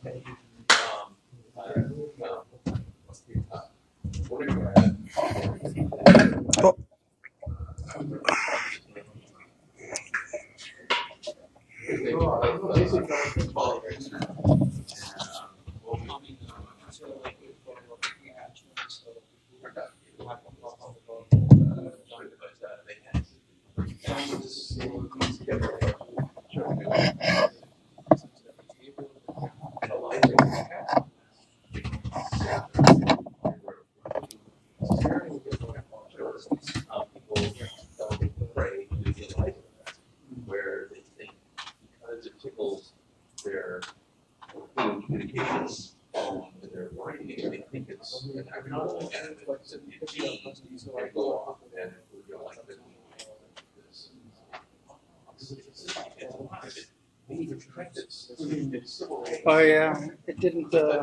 Oh. Oh yeah, it didn't. Okay.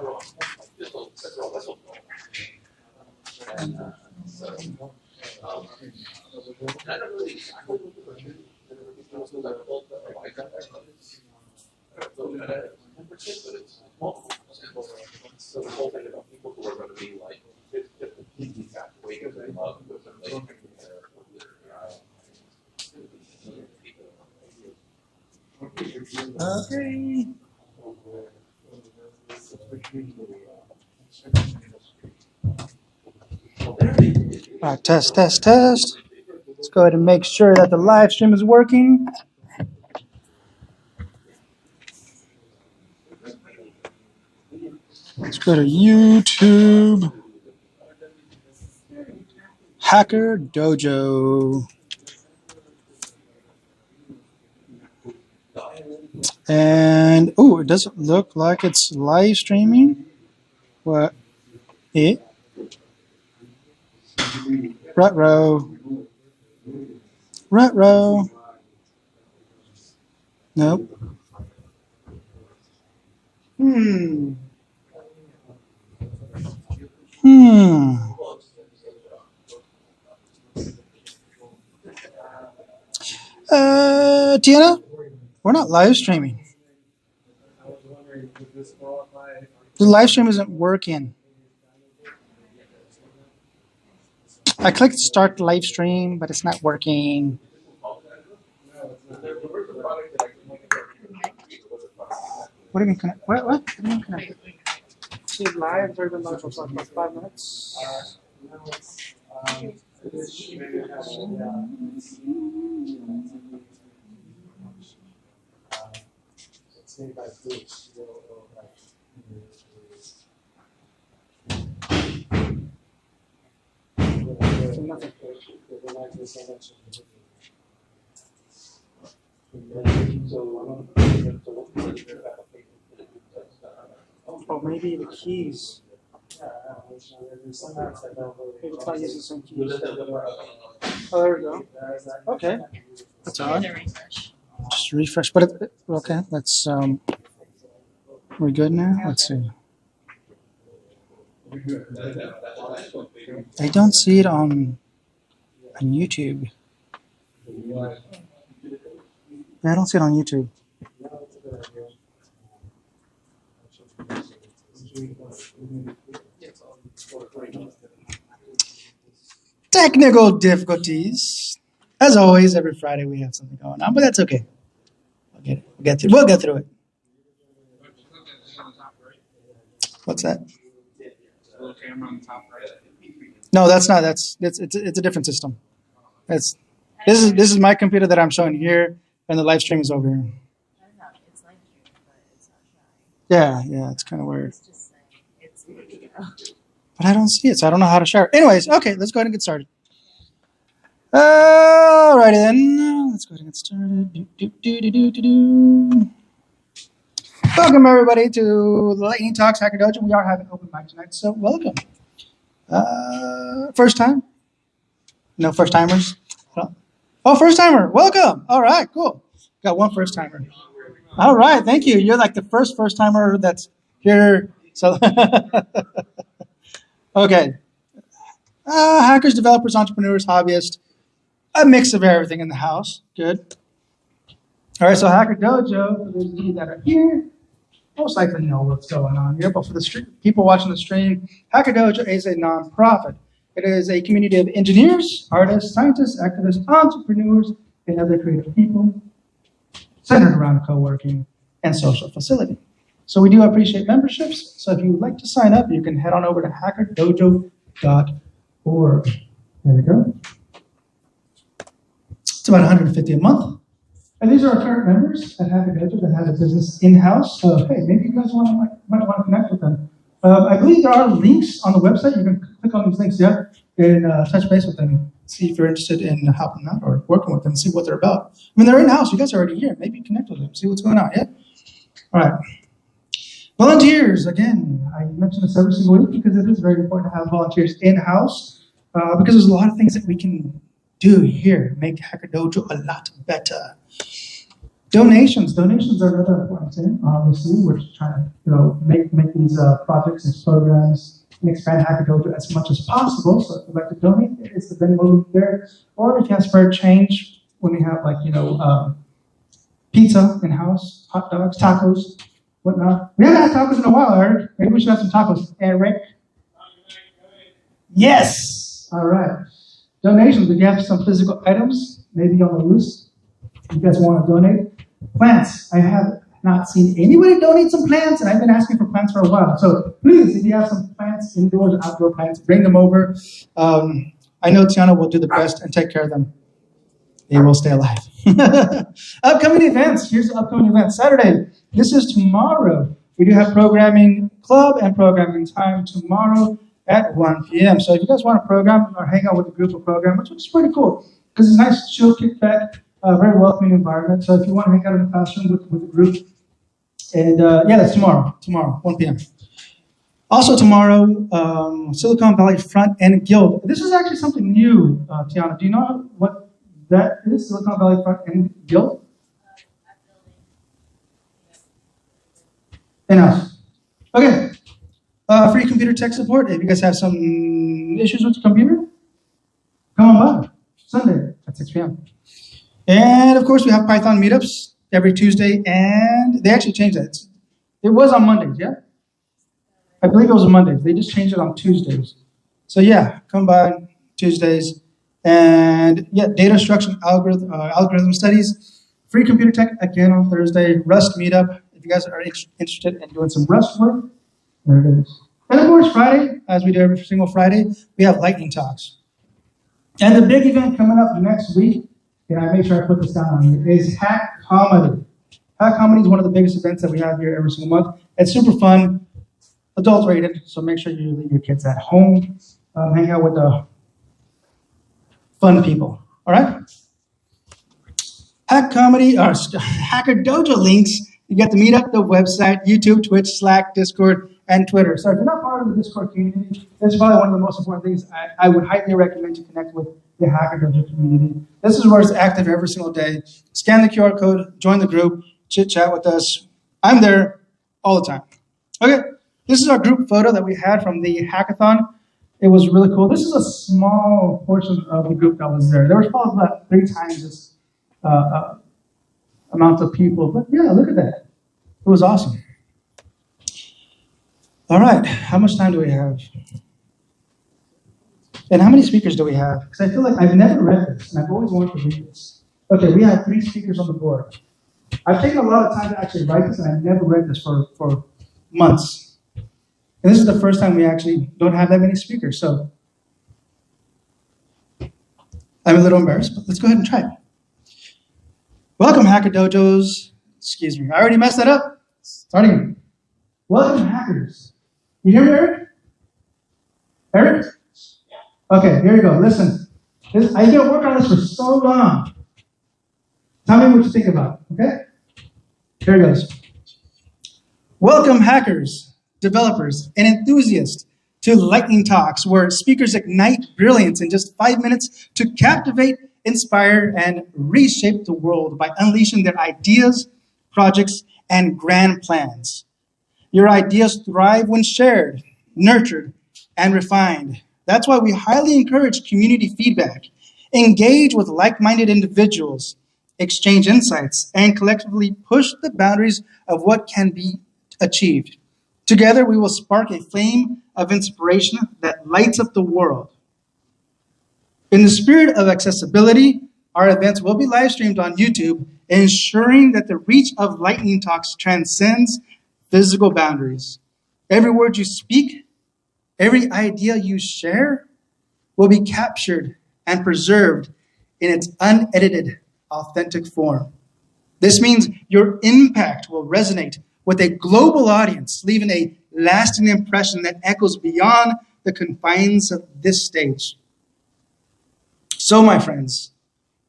All right, test, test, test. Let's go ahead and make sure that the live stream is working. Let's go to YouTube. Hacker Dojo. And, oh, it doesn't look like it's live streaming. What? It? Ruh-roh. Ruh-roh. Nope. Tiana, we're not live streaming. The live stream isn't working. I clicked start live stream, but it's not working. What do you mean connect? What? What do you mean connect? See, live are the live for about 5 minutes. Oh, maybe the keys. Maybe try using some keys. Oh, there we go. Okay, that's odd. Just refresh, but okay. Let's we're good now. Let's see. I don't see it on YouTube. I don't see it on YouTube. Technical difficulties. As always, every Friday we have something going on, but that's okay. We'll get through it. What's that? No, that's not. It's a different system. This is my computer that I'm showing here, and the live stream is over here. Yeah, it's kind of weird. But I don't see it, so I don't know how to share. Anyways, okay, let's go ahead and get started. Alrighty then, let's go ahead and get started. Welcome everybody to Lightning Talks Hacker Dojo. We are having open mic tonight, so welcome. First time? No first timers? Oh, first timer. Welcome. All right, cool. Got one first timer. All right, thank you. You're like the first timer that's here. So, okay. Hackers, developers, entrepreneurs, hobbyists, a mix of everything in the house. Good. All right, so Hacker Dojo, for those of you that are here, most likely know what's going on here, but for the people watching the stream, Hacker Dojo is a nonprofit. It is a community of engineers, artists, scientists, activists, entrepreneurs, and other creative people centered around co-working and social facility. So we do appreciate memberships. So if you would like to sign up, you can head on over to hackerdojo.org. There we go. It's about $150 a month. And these are our current members at Hacker Dojo that have a business in-house. So hey, maybe you guys might want to connect with them. I believe there are links on the website. You can click on these links, yeah, and touch base with them. See if you're interested in helping them out or working with them, see what they're about. I mean, they're in-house. You guys are already here. Maybe connect with them, see what's going on, yeah? All right. Volunteers, again, I mention this every single week because it is very important to have volunteers in-house because there's a lot of things that we can do here, make Hacker Dojo a lot better. Donations are another important thing. Obviously, we're trying to make these projects and programs and expand Hacker Dojo as much as possible. So if you'd like to donate, it's the Venmo link there. Or if you have spare change, when we have pizza in-house, hot dogs, tacos, whatnot. We haven't had tacos in a while, Eric. Maybe we should have some tacos. Eric? Yes! All right. Donations, if you have some physical items, maybe on the loose, you guys want to donate. Plants. I have not seen anybody donate some plants, and I've been asking for plants for a while. So please, if you have some plants, indoors or outdoor plants, bring them over. I know Tiana will do the best and take care of them. They will stay alive. Upcoming events. Here's the upcoming event. Saturday. This is tomorrow. We do have programming club and programming time tomorrow at 1 p.m. So if you guys want to program or hang out with a group of programmers, which is pretty cool, because it's a nice, chill, kick-back, very welcoming environment. So if you want to hang out in the classroom with a group, and yeah, that's tomorrow, 1 p.m. Also tomorrow, Silicon Valley Front End Guild. This is actually something new, Tiana. Do you know what that is, Silicon Valley Front End Guild? In-house. Okay. Free computer tech support. If you guys have some issues with your computer, come on by. Sunday at 6 p.m. And of course, we have Python meetups every Tuesday, and they actually changed that. It was on Mondays, yeah? I believe it was on Mondays. They just changed it on Tuesdays. So yeah, come by Tuesdays. And yeah, data structure algorithm studies. Free computer tech again on Thursday. Rust meetup. If you guys are interested in doing some Rust work, there it is. And of course, Friday, as we do every single Friday, we have lightning talks. And the big event coming up next week, and I make sure I put this down on here, is Hack Comedy. Hack Comedy is one of the biggest events that we have here every single month. It's super fun, adult rated, so make sure you leave your kids at home, hang out with the fun people, all right? Hack Comedy, or Hacker Dojo links, you get the meetup, the website, YouTube, Twitch, Slack, Discord, and Twitter. So if you're not part of the Discord community, that's probably one of the most important things I would highly recommend to connect with the Hacker Dojo community. This is where it's active every single day. Scan the QR code, join the group, chit-chat with us. I'm there all the time. Okay, this is our group photo that we had from the hackathon. It was really cool. This is a small portion of the group that was there. There was probably about 3 times this amount of people. But yeah, look at that. It was awesome. All right, how much time do we have? And how many speakers do we have? Because I feel like I've never read this, and I've always wanted to read this. Okay, we have 3 speakers on the board. I've taken a lot of time to actually write this, and I've never read this for months. And this is the first time we actually don't have that many speakers, so I'm a little embarrassed, but let's go ahead and try it. Welcome, Hacker Dojos. Excuse me, I already messed that up. Starting. Welcome, hackers. You hear me, Eric? Eric? Okay, here you go. Listen, I've been working on this for so long. Tell me what you think about it, okay? Here it goes. Welcome, hackers, developers, and enthusiasts to Lightning Talks, where speakers ignite brilliance in just 5 minutes to captivate, inspire, and reshape the world by unleashing their ideas, projects, and grand plans. Your ideas thrive when shared, nurtured, and refined. That's why we highly encourage community feedback, engage with like-minded individuals, exchange insights, and collectively push the boundaries of what can be achieved. Together, we will spark a flame of inspiration that lights up the world. In the spirit of accessibility, our events will be live streamed on YouTube, ensuring that the reach of Lightning Talks transcends physical boundaries. Every word you speak, every idea you share will be captured and preserved in its unedited, authentic form. This means your impact will resonate with a global audience, leaving a lasting impression that echoes beyond the confines of this stage. So, my friends,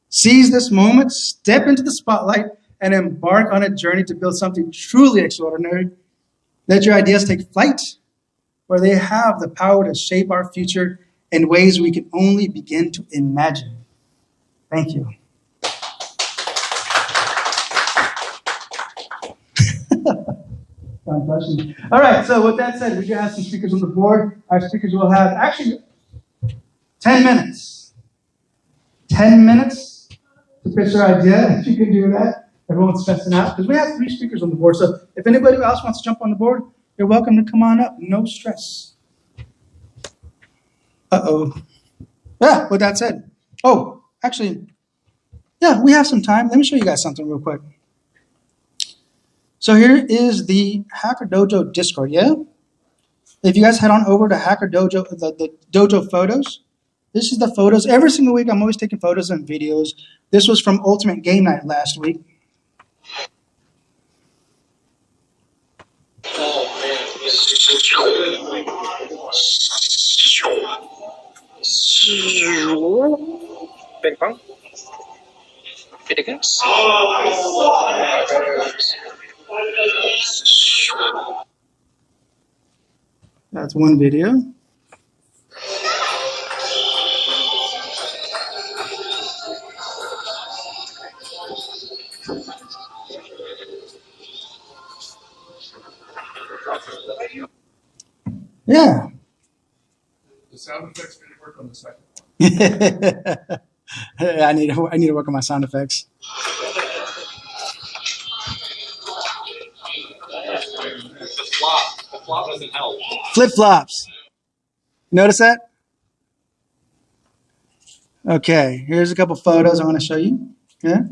seize this moment, step into the spotlight, and embark on a journey to build something truly extraordinary. Let your ideas take flight, where they have the power to shape our future in ways we can only begin to imagine. Thank you. All right, so with that said, we do have some speakers on the board. Our speakers will have actually 10 minutes. 10 minutes to pitch their idea. If you can do that, everyone's stressing out because we have 3 speakers on the board. So if anybody else wants to jump on the board, you're welcome to come on up. No stress. Uh-oh. Yeah, with that said. Oh, actually, yeah, we have some time. Let me show you guys something real quick. So here is the Hacker Dojo Discord, yeah? If you guys head on over to Hacker Dojo, the Dojo photos, this is the photos. Every single week, I'm always taking photos and videos. This was from Ultimate Game Night last week. Big bang. Ridiculous. That's one video. Yeah. The sound effects didn't work on the second one. I need to work on my sound effects. The flop doesn't help. Flip flops. Notice that? Okay, here's a couple photos I want to show you. Yeah.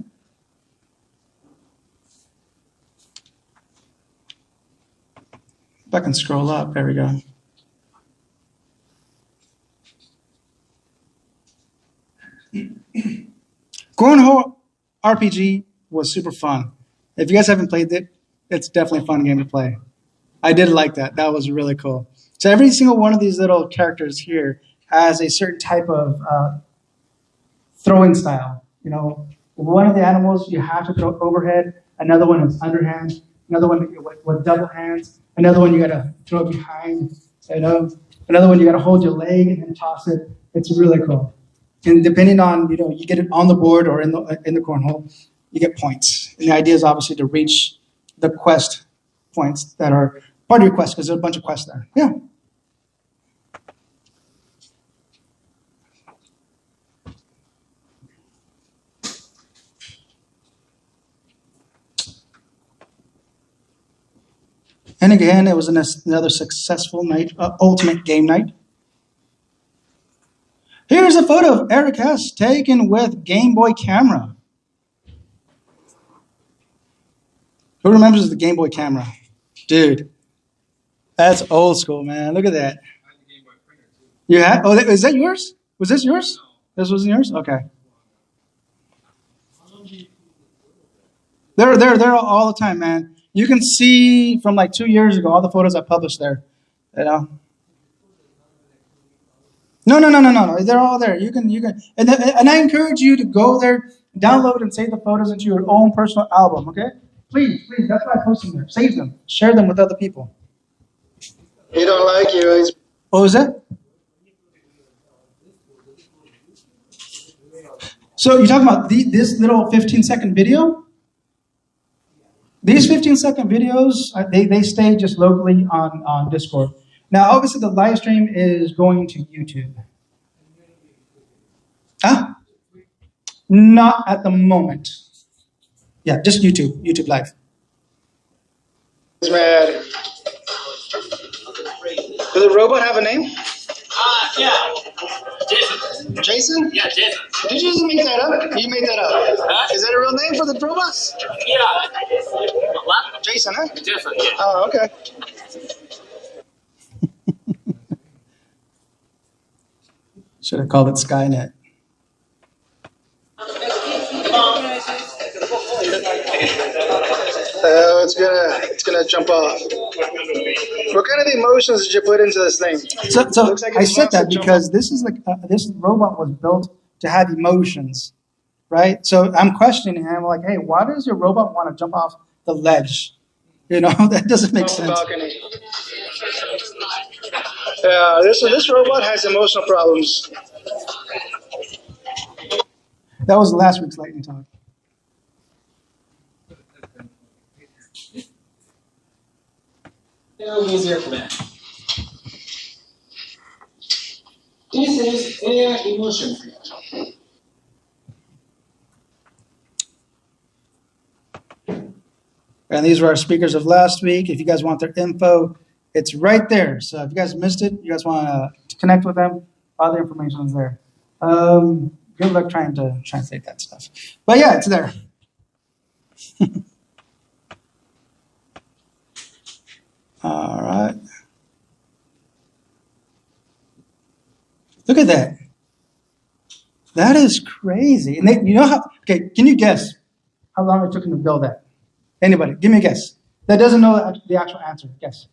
If I can scroll up, there we go. Cornhole RPG was super fun. If you guys haven't played it, it's definitely a fun game to play. I did like that. That was really cool. So every single one of these little characters here has a certain type of throwing style. You know, one of the animals you have to throw overhead, another one is underhand, another one with double hands, another one you got to throw it behind, you know, another one you got to hold your leg and then toss it. It's really cool. And depending on, you know, you get it on the board or in the cornhole, you get points. And the idea is obviously to reach the quest points that are part of your quest, because there's a bunch of quests there. Yeah. And again, it was another successful night, Ultimate Game Night. Here's a photo of Eric Hess taken with Game Boy camera. Who remembers the Game Boy camera? Dude, that's old school, man. Look at that. You had? Oh, is that yours? Was this yours? This wasn't yours? Okay. They're all the time, man. You can see from like 2 years ago all the photos I published there. You know. No. They're all there. You can, and I encourage you to go there, download and save the photos into your own personal album. Okay? Please. That's why I post them there. Save them. Share them with other people. He don't like you. What was that? So you're talking about this little 15-second video? These 15-second videos, they stay just locally on Discord. Now, obviously, the live stream is going to YouTube. Huh? Not at the moment. Yeah, just YouTube Live. He's mad. Does the robot have a name? Yeah. Jason. Jason? Yeah, Jason. Did you just make that up? You made that up. Huh? Is that a real name for the robot? Yeah. What? Jason, huh? Jason, yeah. Oh, okay. Should have called it Skynet. It's gonna jump off. What kind of emotions did you put into this thing? So like I said that because this is like this robot was built to have emotions, right? So I'm questioning him, like, hey, why does your robot want to jump off the ledge? You know, that doesn't make sense. Balcony. Yeah, this robot has emotional problems. That was last week's lightning talk. Easier for that. This is air emotion. And these were our speakers of last week. If you guys want their info, it's right there. So if you guys missed it, you guys want to connect with them, all the information is there. Good luck trying to translate that stuff. But yeah, it's there. All right. Look at that. That is crazy. And you know how, okay, can you guess how long it took them to build that? Anybody, give me a guess. That doesn't know the actual answer. Guess.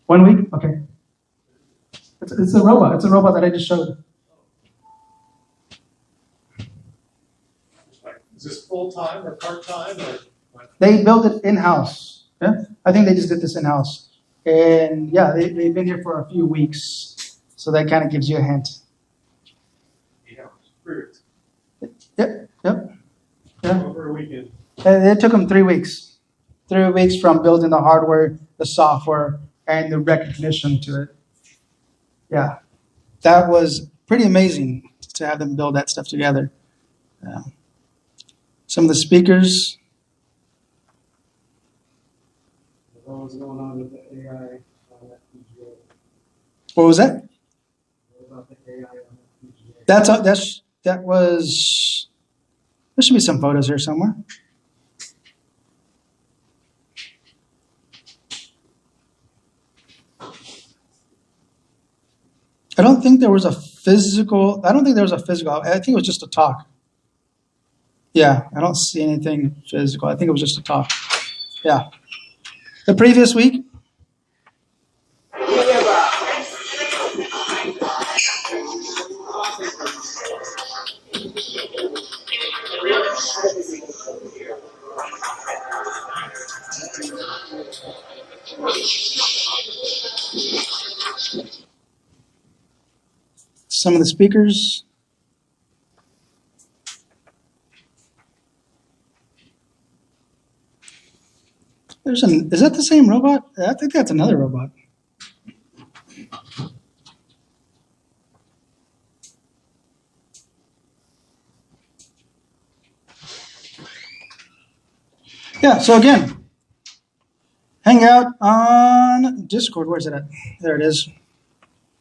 1 week? Okay. It's a robot. It's a robot that I just showed. Is this full-time or part-time or? They built it in-house. Yeah? I think they just did this in-house. And yeah, they've been here for a few weeks. So that kind of gives you a hint. 8 hours. Perfect. Yep. Yeah. Over a weekend. It took them 3 weeks. 3 weeks from building the hardware, the software, and the recognition to it. Yeah. That was pretty amazing to have them build that stuff together. Yeah. Some of the speakers. What was going on with the AI on that PGA? What was that? What about the AI on that PGA? That was. There should be some photos here somewhere. I don't think there was a physical. I think it was just a talk. Yeah, I don't see anything physical. I think it was just a talk. Yeah. The previous week. Some of the speakers. Is that the same robot? I think that's another robot. Yeah, so again, hang out on Discord. Where's it at? There it is.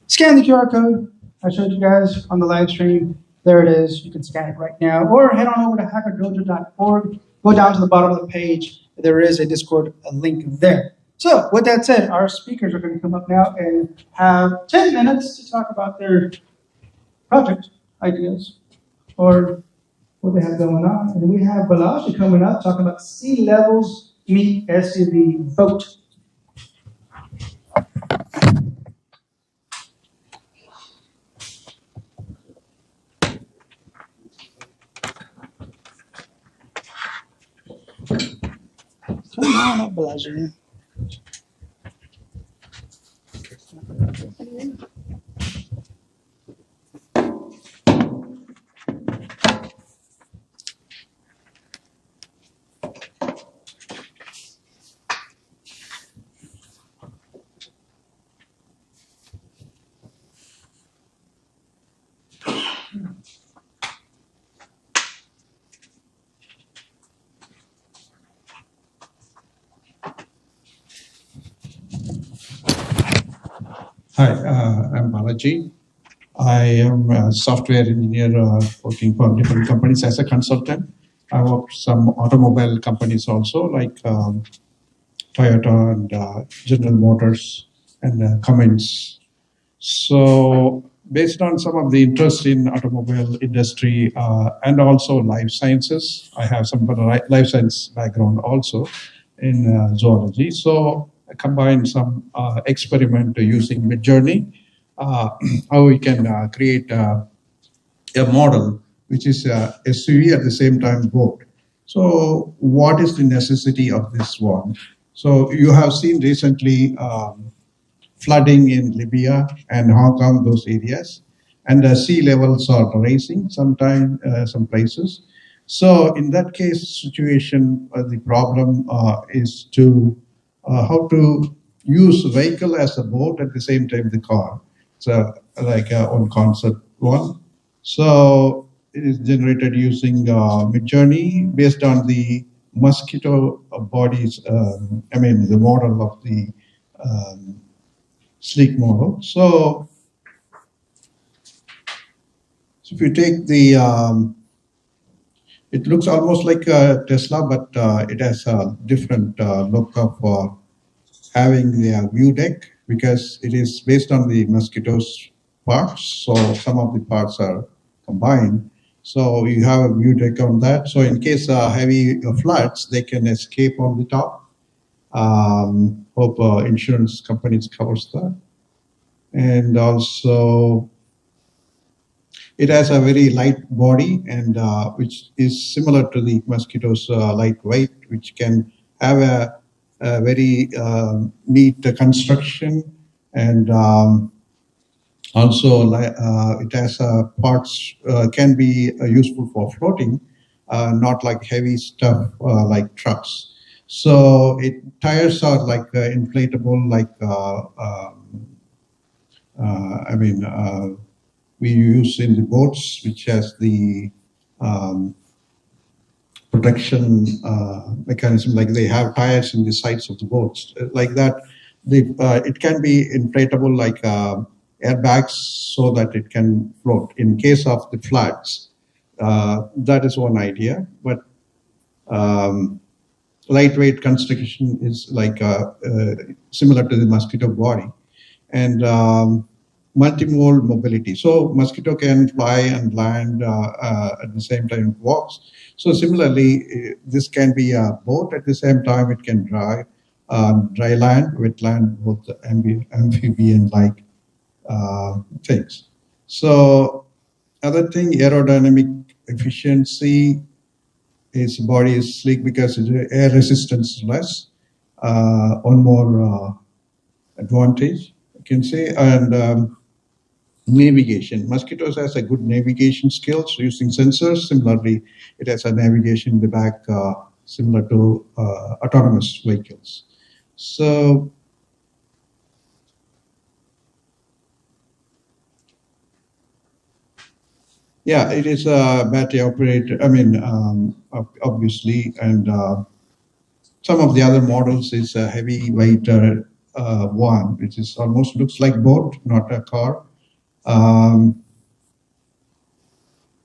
Scan the QR code I showed you guys on the live stream. There it is. You can scan it right now. Or head on over to hackerdojo.org. Go down to the bottom of the page. There is a Discord link there. So with that said, our speakers are going to come up now and have 10 minutes to talk about their project ideas or what they have going on. And we have Balaji coming up talking about sea levels meet SUV boat. Come on up, Balaji. Hi, I'm Balaji. I am a software engineer working for different companies as a consultant. I work for some automobile companies also, like Toyota and General Motors and Cummins. So, based on some of the interest in automobile industry and also life sciences, I have some life science background also in zoology. So, I combine some experiment using Midjourney, uh, how we can create a model which is SUV at the same time boat. So, what is the necessity of this one? So, you have seen recently. Flooding in Libya and Hong Kong, those areas, and the sea levels are rising sometime some places. So in that case situation, the problem is to how to use vehicle as a boat at the same time the car. So like on concept one. So it is generated using Midjourney based on the mosquito bodies. I mean the model of the um, sleek model. So if you take the, it looks almost like a Tesla, but it has a different look of having the view deck because it is based on the mosquitoes parts. So some of the parts are combined. So you have a view deck on that. So in case heavy floods, they can escape on the top. Hope insurance companies covers that. And also it has a very light body and which is similar to the mosquitoes lightweight, which can have a very neat construction and also it has parts can be useful for floating, not like heavy stuff like trucks. So tires are like inflatable, like I mean. We use in the boats, which has the protection mechanism, like they have tires in the sides of the boats. Like that, it can be inflatable like airbags so that it can float in case of the floods. That is one idea, but lightweight construction is like similar to the mosquito body. And multimodal mobility. So mosquito can fly and land at the same time it walks. So similarly, this can be a boat at the same time it can drive dry land, wetland, both amphibian-like things. So other thing, aerodynamic efficiency. Its body is sleek because its air resistance is less. One more advantage, I can say, and navigation. Mosquitoes has a good navigation skills using sensors. Similarly, it has a navigation in the back similar to autonomous vehicles. So yeah, it is a battery operated. I mean, obviously, and some of the other models is a heavyweight one, which is almost looks like boat, not a car.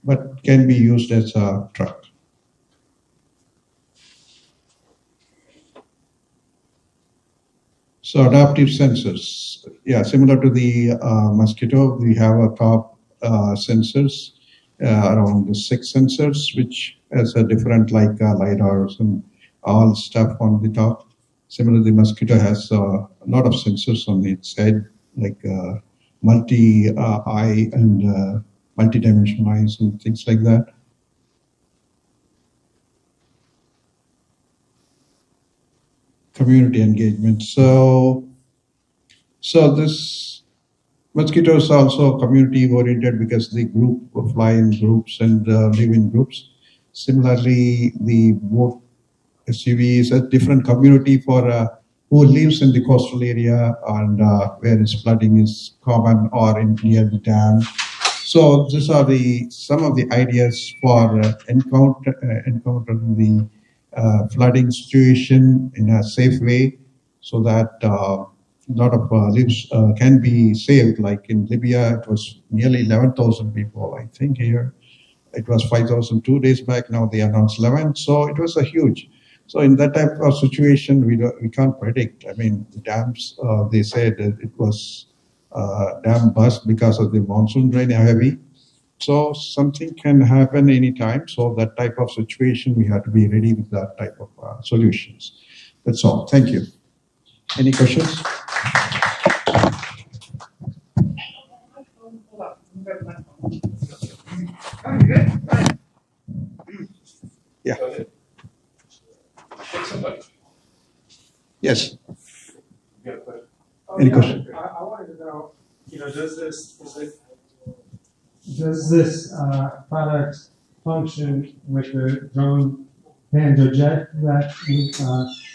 But can be used as a truck. So adaptive sensors, yeah, similar to the mosquito, we have a top sensors, around 6 sensors, which has a different like lidars and all stuff on the top. Similarly, the mosquito has a lot of sensors on its head, like multi-eye and multi-dimensional eyes and things like that. Community engagement. So this mosquitoes are also community oriented because the group fly in groups and live in groups. Similarly, the boat SUV is a different community for who lives in the coastal area and where flooding is common or near the dam. So these are some of the ideas for encountering the flooding situation in a safe way, so that lot of lives can be saved. Like in Libya, it was nearly 11,000 people. I think here it was 5,000 2 days back. Now they announced 11. So it was a huge. So in that type of situation, we can't predict. I mean, the dams, they said that it was dam burst because of the monsoon rain heavy. So something can happen anytime. So that type of situation, we have to be ready with that type of solutions. That's all. Thank you. Any questions? Yeah. Yes. Any question? I wanted to know, does this product function with the drone Panda jet that you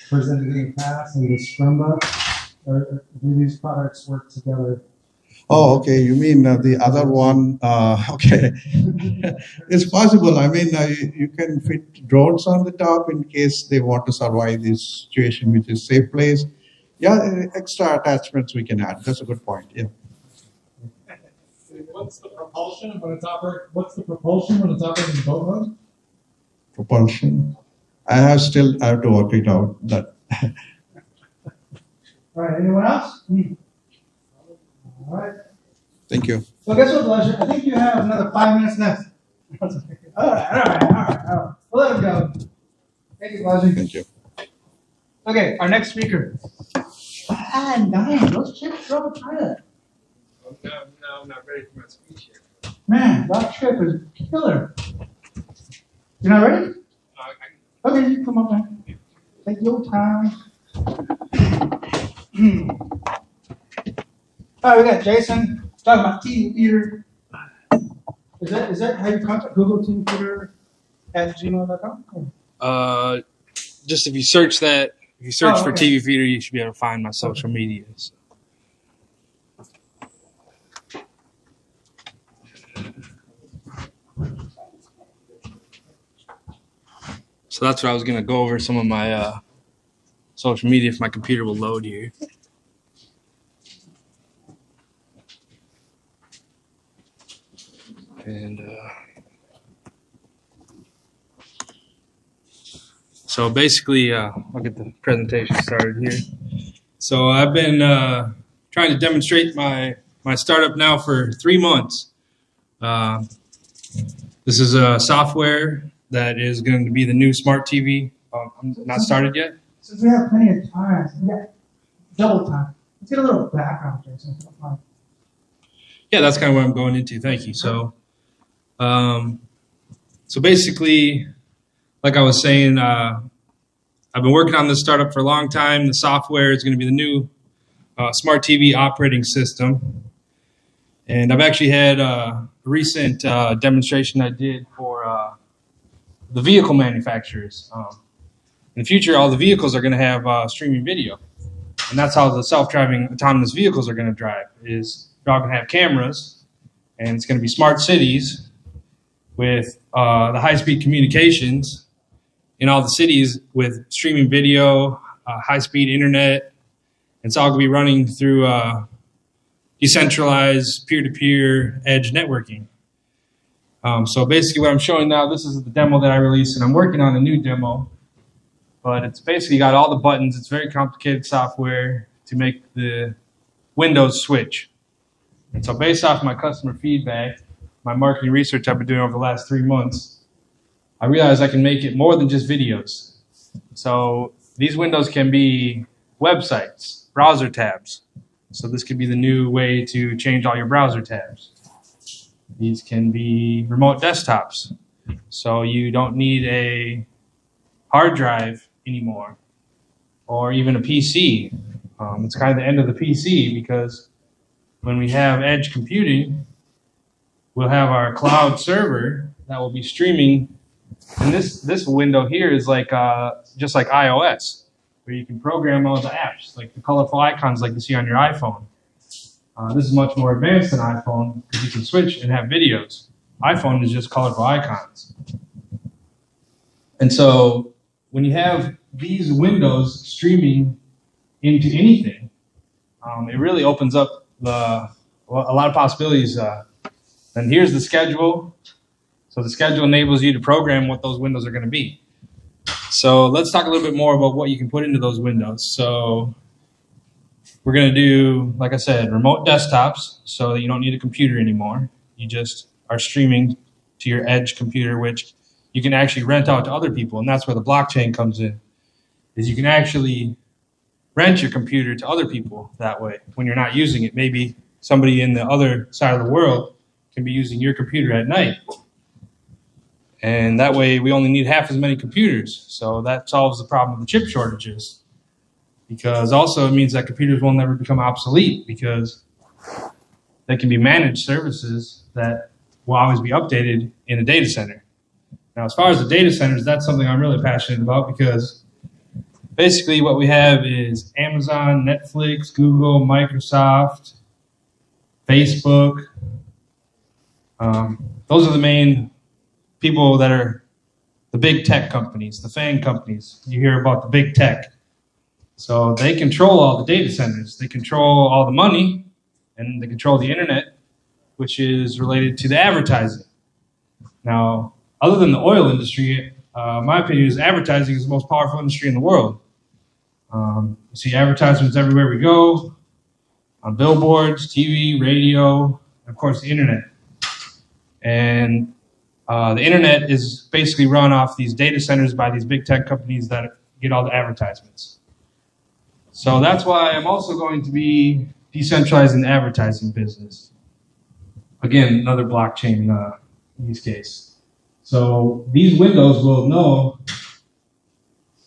presented in the past and the Scrumba? Or do these products work together? Oh, okay. You mean the other one? Okay. It's possible. I mean, you can fit drones on the top in case they want to survive this situation, which is safe place. Yeah, extra attachments we can add. That's a good point. Yeah. What's the propulsion when it's operating? What's the propulsion when it's operating in boat mode? Propulsion. I have to work it out. That. All right. Anyone else? All right. Thank you. So guess what, Elijah? I think you have another 5 minutes left. All right. We'll let him go. Thank you, Elijah. Thank you. Okay, our next speaker. Damn, those chips drove a pilot. No, I'm not ready for my speech yet. Man, that trip is killer. You're not ready? Okay, you come up, man. Take your time. All right, we got Jason talking about TV Theater. Is that how you contact Google TV Theater at gmail.com? Just if you search that, if you search for okay. TV Feeder, you should be able to find my social medias. So that's what I was going to go over, some of my social media if my computer will load here. And so basically, I'll get the presentation started here. So I've been trying to demonstrate my startup now for 3 months. This is a software that is going to be the new smart TV. I'm not started yet. Since we have plenty of time, double time. Let's get a little background, Jason. Yeah, that's kind of what I'm going into. Thank you. So basically, like I was saying, I've been working on this startup for a long time. The software is going to be the new smart TV operating system. And I've actually had a recent demonstration I did for the vehicle manufacturers. In the future, all the vehicles are going to have streaming video. And that's how the self-driving autonomous vehicles are going to drive, is they're all going to have cameras, and it's going to be smart cities with the high-speed communications in all the cities with streaming video, high-speed internet. It's all going to be running through decentralized peer-to-peer edge networking. So basically what I'm showing now, this is the demo that I released, and I'm working on a new demo. But it's basically got all the buttons. It's very complicated software to make the Windows switch. And so based off my customer feedback, my marketing research I've been doing over the last 3 months, I realized I can make it more than just videos. So these windows can be websites, browser tabs. So this could be the new way to change all your browser tabs. These can be remote desktops. So you don't need a hard drive anymore, or even a PC. It's kind of the end of the PC, because when we have edge computing, we'll have our cloud server that will be streaming. And this window here is like just like iOS, where you can program all the apps, like the colorful icons like you see on your iPhone. This is much more advanced than iPhone, because you can switch and have videos. iPhone is just colorful icons. And so when you have these windows streaming into anything, it really opens up a lot of possibilities. And here's the schedule. So the schedule enables you to program what those windows are going to be. So let's talk a little bit more about what you can put into those windows. So we're going to do, like I said, remote desktops so that you don't need a computer anymore. You just are streaming to your edge computer, which you can actually rent out to other people. And that's where the blockchain comes in, is you can actually rent your computer to other people that way when you're not using it. Maybe somebody in the other side of the world can be using your computer at night. And that way we only need half as many computers. So that solves the problem of the chip shortages. Because also it means that computers will never become obsolete because they can be managed services that will always be updated in a data center. Now, as far as the data centers, that's something I'm really passionate about because basically what we have is Amazon, Netflix, Google, Microsoft, Facebook. Those are the main people that are the big tech companies, the FANG companies. You hear about the big tech. So they control all the data centers. They control all the money, and they control the internet, which is related to the advertising. Now, other than the oil industry, my opinion is advertising is the most powerful industry in the world. You see advertisements everywhere we go, on billboards, TV, radio, and of course the internet. And the internet is basically run off these data centers by these big tech companies that get all the advertisements. So that's why I'm also going to be decentralizing the advertising business. Again, another blockchain use case. So these windows will know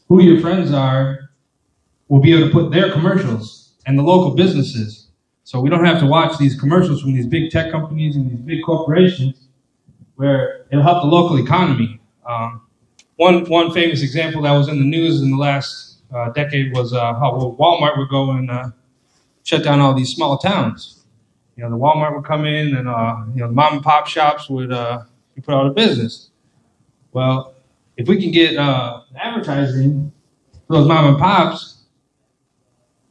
who your friends are, will be able to put their commercials and the local businesses. So we don't have to watch these commercials from these big tech companies and these big corporations where it'll help the local economy. One famous example that was in the news in the last decade was how Walmart would go and shut down all these small towns. You know, the Walmart would come in and the mom and pop shops would be put out of business. Well, if we can get advertising for those mom and pops,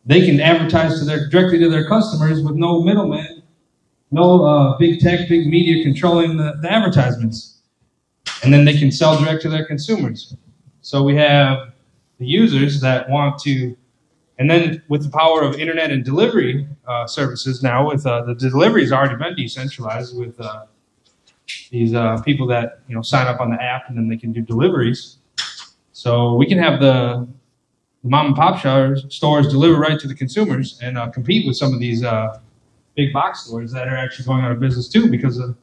they can advertise directly to their customers with no middlemen, no big tech, big media controlling the advertisements. And then they can sell direct to their consumers. So we have the users that want to, and then with the power of internet and delivery services now, with the delivery's already been decentralized with these people that sign up on the app and then they can do deliveries. So we can have the mom and pop stores deliver right to the consumers and compete with some of these big box stores that are actually going out of business too because of,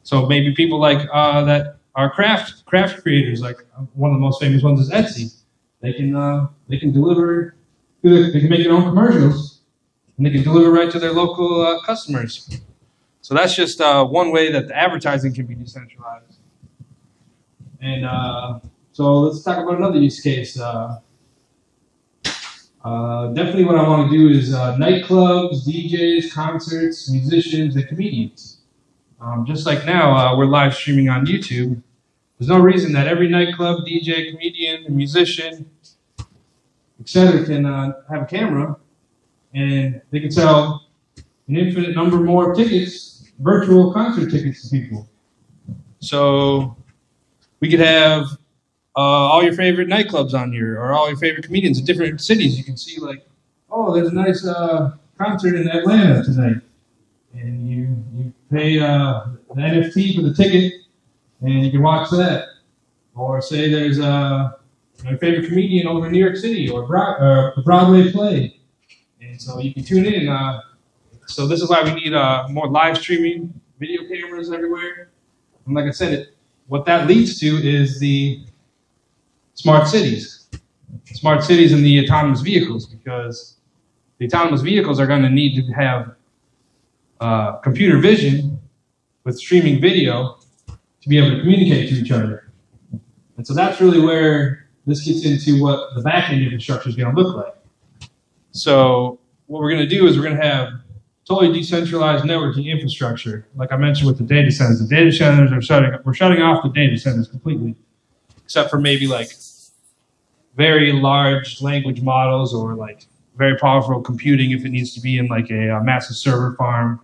so maybe people like that are craft creators, like one of the most famous ones is Etsy. They can deliver, they can make their own commercials and they can deliver right to their local customers. So that's just one way that the advertising can be decentralized. And so let's talk about another use case. Definitely what I want to do is nightclubs, DJs, concerts, musicians, and comedians. Just like now, we're live streaming on YouTube. There's no reason that every nightclub, DJ, comedian, and musician, etc. can have a camera and they can sell an infinite number more of tickets, virtual concert tickets to people. So we could have all your favorite nightclubs on here, or all your favorite comedians in different cities. You can see like, oh, there's a nice concert in Atlanta tonight. And you pay the NFT for the ticket, and you can watch that. Or say there's my favorite comedian over in New York City, or a Broadway play. And so you can tune in. So this is why we need more live streaming, video cameras everywhere. And like I said, what that leads to is the smart cities. Smart cities and the autonomous vehicles, because the autonomous vehicles are going to need to have computer vision with streaming video to be able to communicate to each other. And so that's really where this gets into what the back-end infrastructure is going to look like. So what we're going to do is we're going to have totally decentralized networking infrastructure. Like I mentioned with the data centers. The data centers we're shutting off the data centers completely, except for maybe like very large language models or like very powerful computing if it needs to be in like a massive server farm.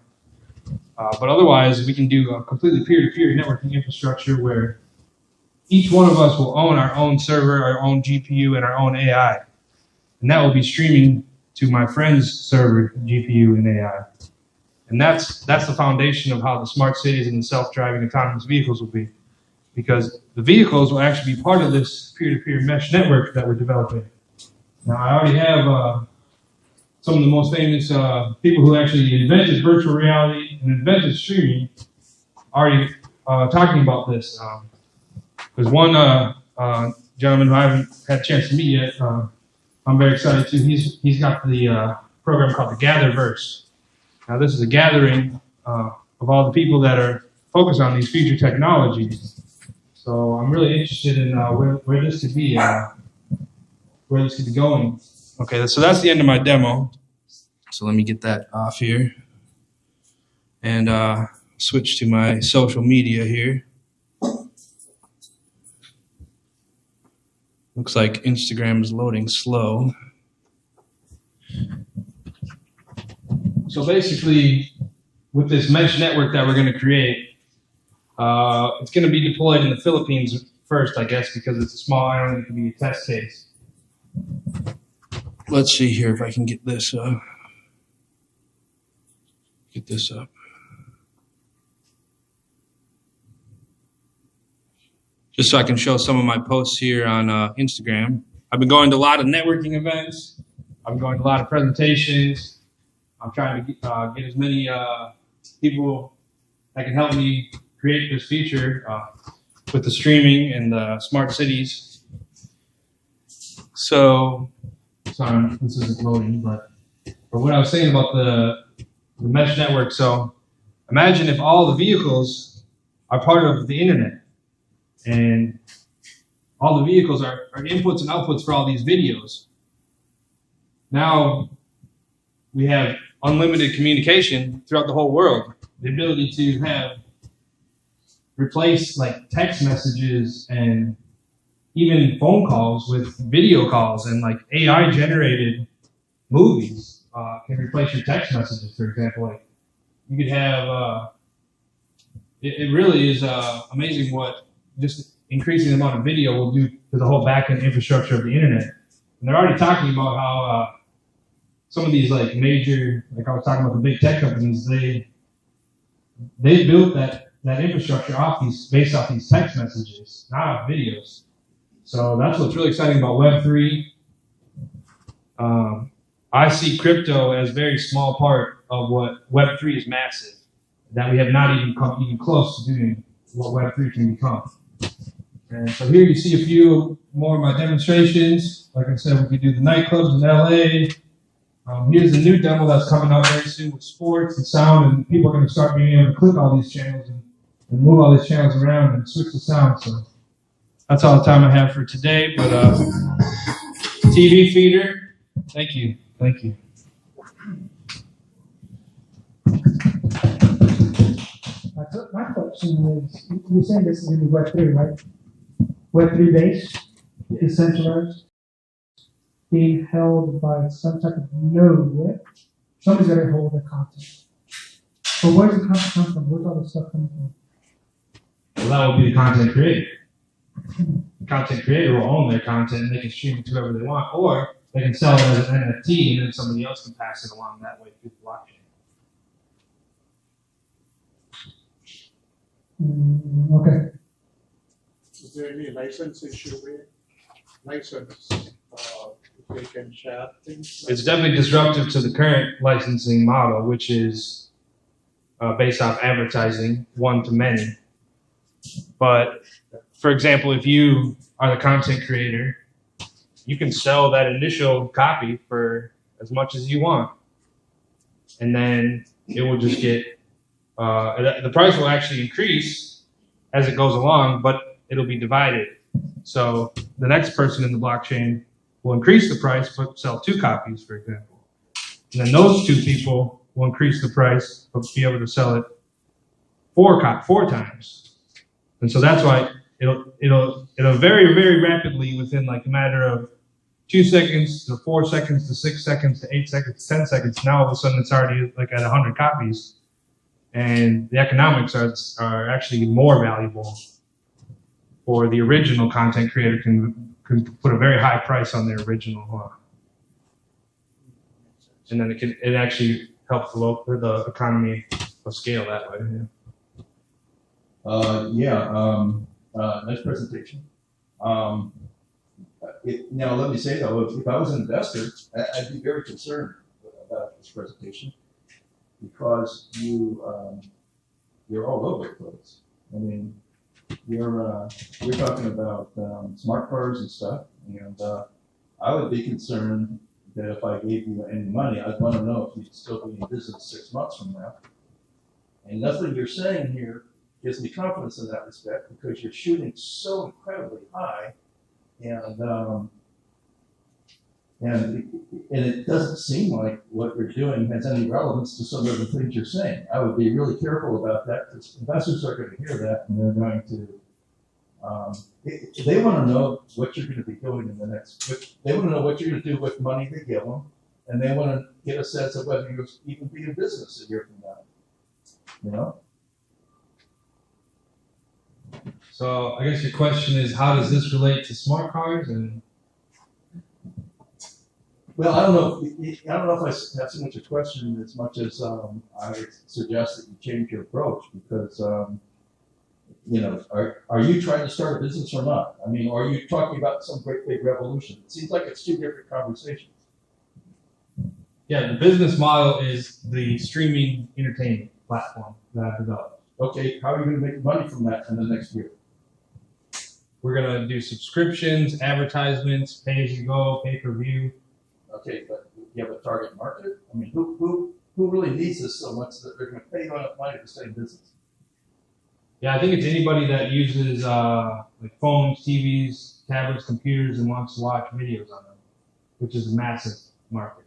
But otherwise, we can do a completely peer-to-peer networking infrastructure where each one of us will own our own server, our own GPU, and our own AI. And that will be streaming to my friend's server, GPU, and AI. And that's the foundation of how the smart cities and the self-driving autonomous vehicles will be. Because the vehicles will actually be part of this peer-to-peer mesh network that we're developing. Now, I already have some of the most famous people who actually invented virtual reality and invented streaming already talking about this. There's one gentleman who I haven't had a chance to meet yet. I'm very excited too. He's got the program called the Gatherverse. Now, this is a gathering of all the people that are focused on these future technologies. So I'm really interested in where this could be, where this could be going. Okay, so that's the end of my demo. So let me get that off here and switch to my social media here. Looks like Instagram is loading slow. So basically, with this mesh network that we're going to create, it's going to be deployed in the Philippines first, I guess, because it's a small island. It can be a test case. Let's see here if I can get this up. Just so I can show some of my posts here on Instagram. I've been going to a lot of networking events. I've been going to a lot of presentations. I'm trying to get as many people that can help me create this feature with the streaming and the smart cities. So, sorry, this isn't loading, but what I was saying about the mesh network. So, imagine if all the vehicles are part of the internet, and all the vehicles are inputs and outputs for all these videos. Now we have unlimited communication throughout the whole world. The ability to replace like text messages and even phone calls with video calls, and like AI generated movies can replace your text messages, for example. Like you could have, it really is amazing what just increasing the amount of video will do to the whole backend infrastructure of the internet. And they're already talking about how some of these like major, like I was talking about the big tech companies, they built that infrastructure based off these text messages, not off videos. So that's what's really exciting about Web3. I see crypto as a very small part of what Web3 is massive, that we have not even come even close to doing what Web3 can become. And so here you see a few more of my demonstrations. Like I said, we could do the nightclubs in LA. Here's a new demo that's coming out very soon with sports and sound, and people are going to start being able to click all these channels and move all these channels around and switch the sound. So that's all the time I have for today. But TV feeder, thank you. Thank you. My question is, you're saying this is going to be Web3, right? Web3 based, decentralized, being held by some type of node. Somebody's got to hold the content. But where does the content come from? Where's all the stuff coming from? Well, that will be the content creator. The content creator will own their content and they can stream it to whoever they want, or they can sell it as an NFT and then somebody else can pass it along that way through the blockchain. Okay. Is there any license issue with license? If they can share things? It's definitely disruptive to the current licensing model, which is based off advertising, one to many. But for example, if you are the content creator, you can sell that initial copy for as much as you want. And then it will just get, the price will actually increase as it goes along, but it'll be divided. So the next person in the blockchain will increase the price, but sell 2 copies, for example. And then those 2 people will increase the price, but be able to sell it 4 times. And so that's why it'll very, very rapidly, within like a matter of 2 seconds to 4 seconds to 6 seconds to 8 seconds to 10 seconds. Now all of a sudden it's already like at 100 copies, and the economics are actually more valuable. For the original content creator can put a very high price on their original, and then it actually helps the economy of scale that way. Yeah. Nice presentation. Now, let me say though, if I was an investor, I'd be very concerned about this presentation because you're all over the place. I mean, you're talking about smart cars and stuff, and I would be concerned that if I gave you any money, I'd want to know if you'd still be in business 6 months from now. And nothing you're saying here gives me confidence in that respect because you're shooting so incredibly high, and it doesn't seem like what you're doing has any relevance to some of the things you're saying. I would be really careful about that because investors are going to hear that and they're going to, they want to know what you're going to be doing in the next, they want to know what you're going to do with money they give them, and they want to get a sense of whether you'll even be in business a year from now, you know? So I guess your question is, how does this relate to smart cars? And well, I don't know if I have so much a question as much as I would suggest that you change your approach because you know, are you trying to start a business or not? I mean, are you talking about some great big revolution? It seems like it's two different conversations. yeah, the business model is the streaming entertainment platform that I've developed. Okay, how are you going to make money from that in the next year? We're going to do subscriptions, advertisements, pay-as-you-go, pay-per-view. Okay, but you have a target market? I mean, who really needs this so much that they're going to pay you enough money to stay in business? Yeah, I think it's anybody that uses like phones, TVs, tablets, computers, and wants to watch videos on them, which is a massive market.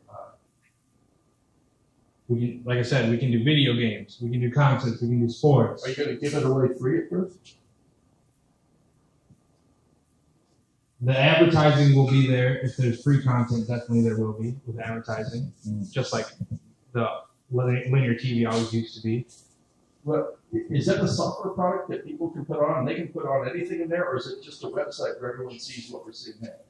We can, like I said, we can do video games, we can do concerts, we can do sports. Are you going to give it away free at first? The advertising will be there. If there's free content, definitely there will be with advertising, just like the linear TV always used to be. Well, is that a software product that people can put on? They can put on anything in there, or is it just a website where everyone sees what we're seeing there?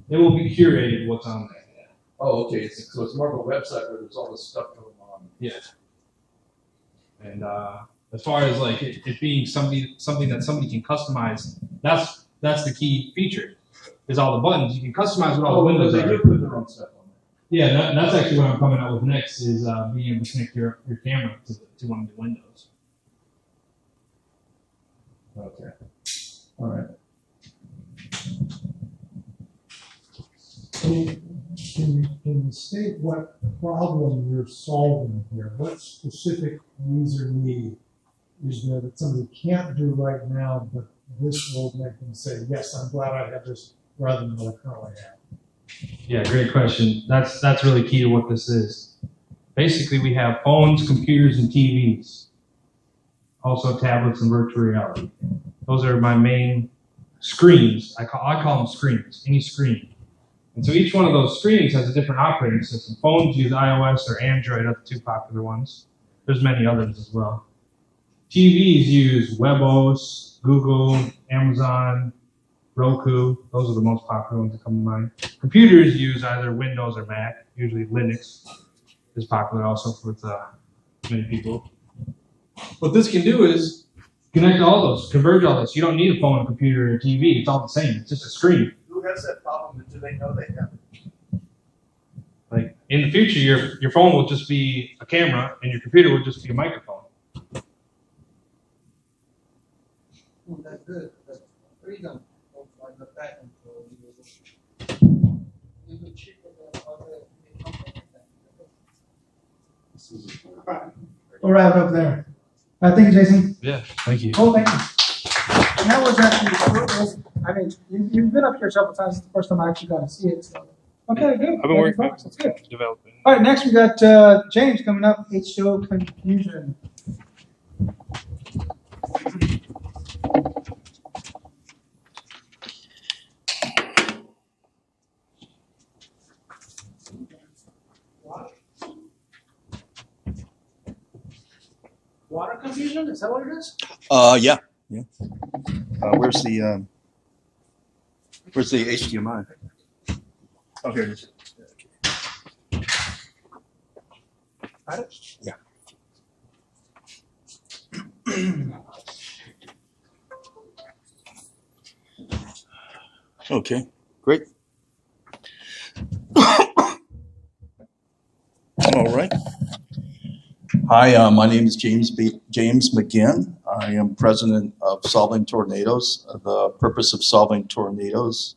It will be curated what's on there. Yeah. Oh, okay. So it's more of a website where there's all this stuff going on. Yeah. And as far as like it being something that somebody can customize, that's the key feature. Is all the buttons you can customize with all the windows. They do put their own stuff on there. Yeah, that's actually what I'm coming out with next is being able to connect your camera to one of the windows. Okay. All right. Can you state what problem you're solving here? What specific user need is there that somebody can't do right now, but this will make them say, yes, I'm glad I have this rather than what I currently have? Yeah, great question. That's really key to what this is. Basically, we have phones, computers, and TVs. Also tablets and virtual reality. Those are my main screens. I call them screens, any screen. And so each one of those screens has a different operating system. Phones use iOS or Android, are the two popular ones. There's many others as well. TVs use WebOS, Google, Amazon, Roku. Those are the most popular ones that come to mind. Computers use either Windows or Mac. Usually Linux is popular also with many people. What this can do is connect all those, converge all those. You don't need a phone, a computer, or a TV. It's all the same. It's just a screen. Who has that problem, and do they know they have it? Like in the future, your phone will just be a camera, and your computer will just be a microphone. Well, that's good. That's freedom of like the patent. Even cheaper than other companies. Alright, we'll wrap it up there. Thank you, Jason. Yeah, thank you. Oh, thank you. And that was actually, I mean, you've been up here several times. It's the first time I actually got to see it. So. Okay, good. I've been working. That's good. Developing. All right, next we got James coming up. H2O Confusion. confusion? Is that what it is? Yeah. Where's the HDMI? Oh, here it is. Got it? Yeah. Okay, great. All right. Hi, my name is James McGinn. I am president of Solving Tornadoes. The purpose of Solving Tornadoes,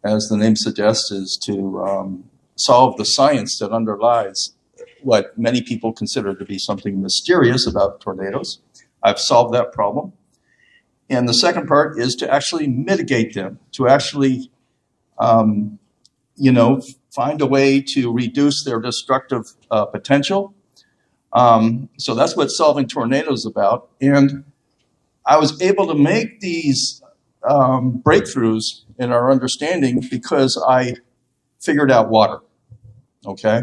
as the name suggests, is to solve the science that underlies what many people consider to be something mysterious about tornadoes. I've solved that problem. And the second part is to actually mitigate them, to actually, find a way to reduce their destructive potential. So that's what Solving Tornadoes is about. And I was able to make these breakthroughs in our understanding because I figured out water, okay?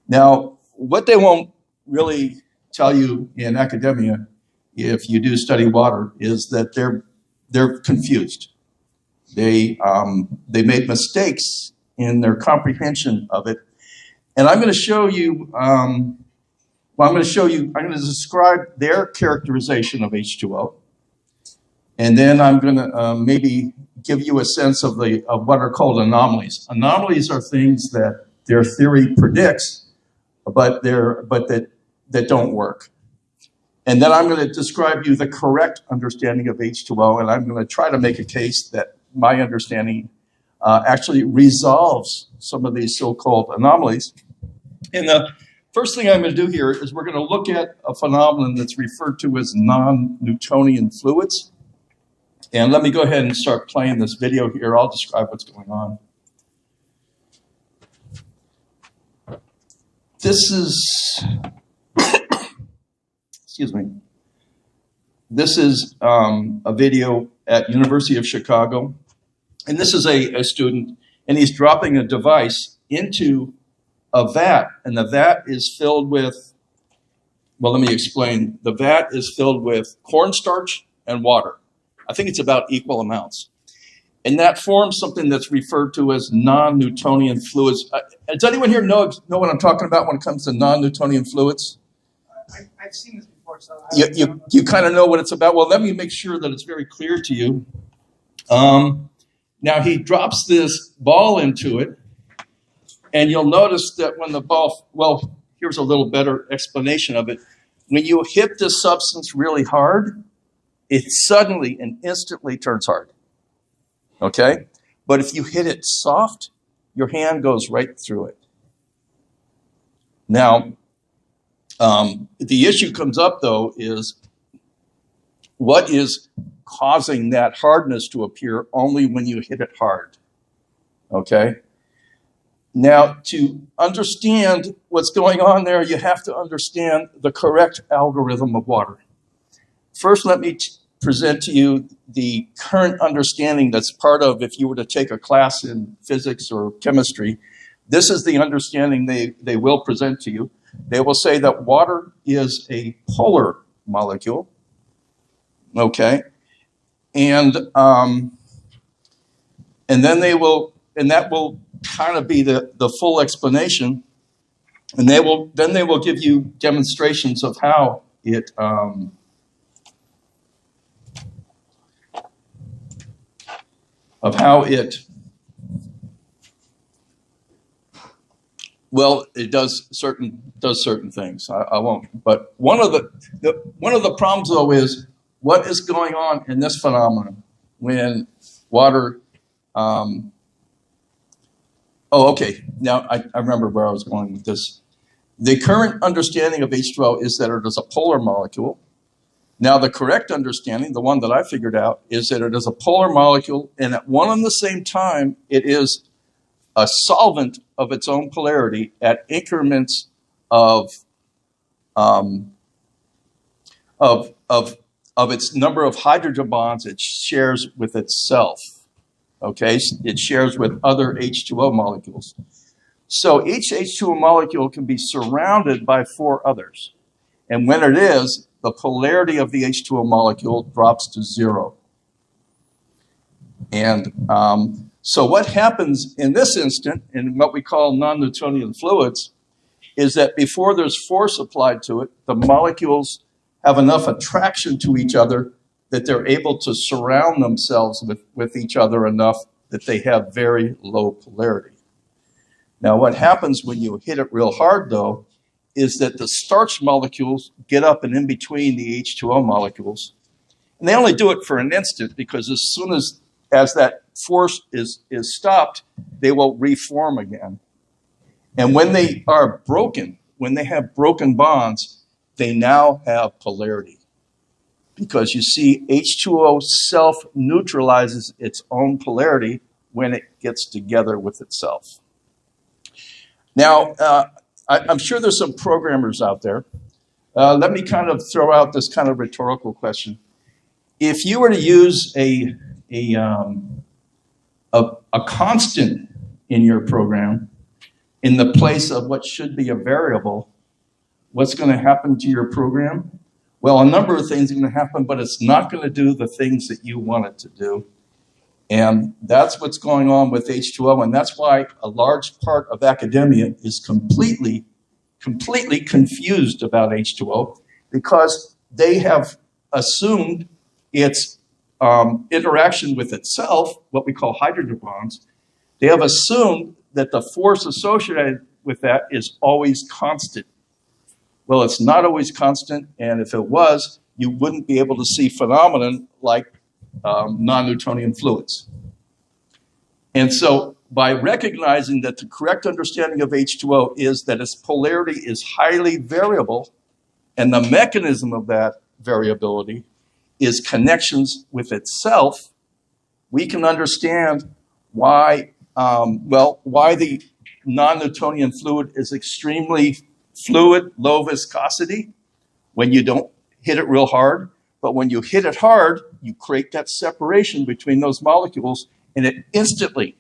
Now, what they won't really tell you in academia, if you do study water, is that they're confused. They made mistakes in their comprehension of it. And I'm going to show you, I'm going to describe their characterization of H2O. And then I'm going to maybe give you a sense of what are called anomalies. Anomalies are things that their theory predicts, but that don't work. And then I'm going to describe you the correct understanding of H2O, and I'm going to try to make a case that my understanding actually resolves some of these so-called anomalies. And the first thing I'm going to do here is we're going to look at a phenomenon that's referred to as non-Newtonian fluids. And let me go ahead and start playing this video here. I'll describe what's going on. This is, excuse me. This is a video at University of Chicago. And this is a student, and he's dropping a device into a vat. And the vat is filled with, well, let me explain. The vat is filled with cornstarch and water. I think it's about equal amounts. And that forms something that's referred to as non-Newtonian fluids. Does anyone here know what I'm talking about when it comes to non-Newtonian fluids? I've seen this before, so you kind of know what it's about. Well, let me make sure that it's very clear to you. Now he drops this ball into it, and you'll notice that when the ball, well, here's a little better explanation of it. When you hit this substance really hard, it suddenly and instantly turns hard. Okay? But if you hit it soft, your hand goes right through it. Now, the issue comes up, though, is what is causing that hardness to appear only when you hit it hard? Okay? Now, to understand what's going on there, you have to understand the correct algorithm of water. First, let me present to you the current understanding that's part of, if you were to take a class in physics or chemistry, this is the understanding they will present to you. They will say that water is a polar molecule, okay? And then they will, and that will kind of be the full explanation. And then they will give you demonstrations of how it, well, it does certain things. I won't. But one of the problems, though, is what is going on in this phenomenon when water. Okay. Now I remember where I was going with this. The current understanding of H2O is that it is a polar molecule. Now, the correct understanding, the one that I figured out, is that it is a polar molecule, and at one and the same time, it is a solvent of its own polarity at increments of its number of hydrogen bonds it shares with itself. Okay, it shares with other H2O molecules. So each H2O molecule can be surrounded by 4 others. And when it is, the polarity of the H2O molecule drops to 0. And so what happens in this instant, in what we call non-Newtonian fluids, is that before there's force applied to it, the molecules have enough attraction to each other that they're able to surround themselves with each other enough that they have very low polarity. Now, what happens when you hit it real hard, though, is that the starch molecules get up and in between the H2O molecules. And they only do it for an instant, because as soon as that force is stopped, they will reform again. And when they are broken, when they have broken bonds, they now have polarity. Because you see, H2O self-neutralizes its own polarity when it gets together with itself. Now, I'm sure there's some programmers out there. Let me kind of throw out this kind of rhetorical question. If you were to use a constant in your program in the place of what should be a variable, what's going to happen to your program? Well, a number of things are going to happen, but it's not going to do the things that you want it to do. And that's what's going on with H2O, and that's why a large part of academia is completely confused about H2O, because they have assumed its interaction with itself, what we call hydrogen bonds. They have assumed that the force associated with that is always constant. Well, it's not always constant, and if it was, you wouldn't be able to see phenomenon like non-Newtonian fluids. And so by recognizing that the correct understanding of H2O is that its polarity is highly variable, and the mechanism of that variability is connections with itself, we can understand why, why the non-Newtonian fluid is extremely fluid, low viscosity when you don't hit it real hard. But when you hit it hard, you create that separation between those molecules, and it instantly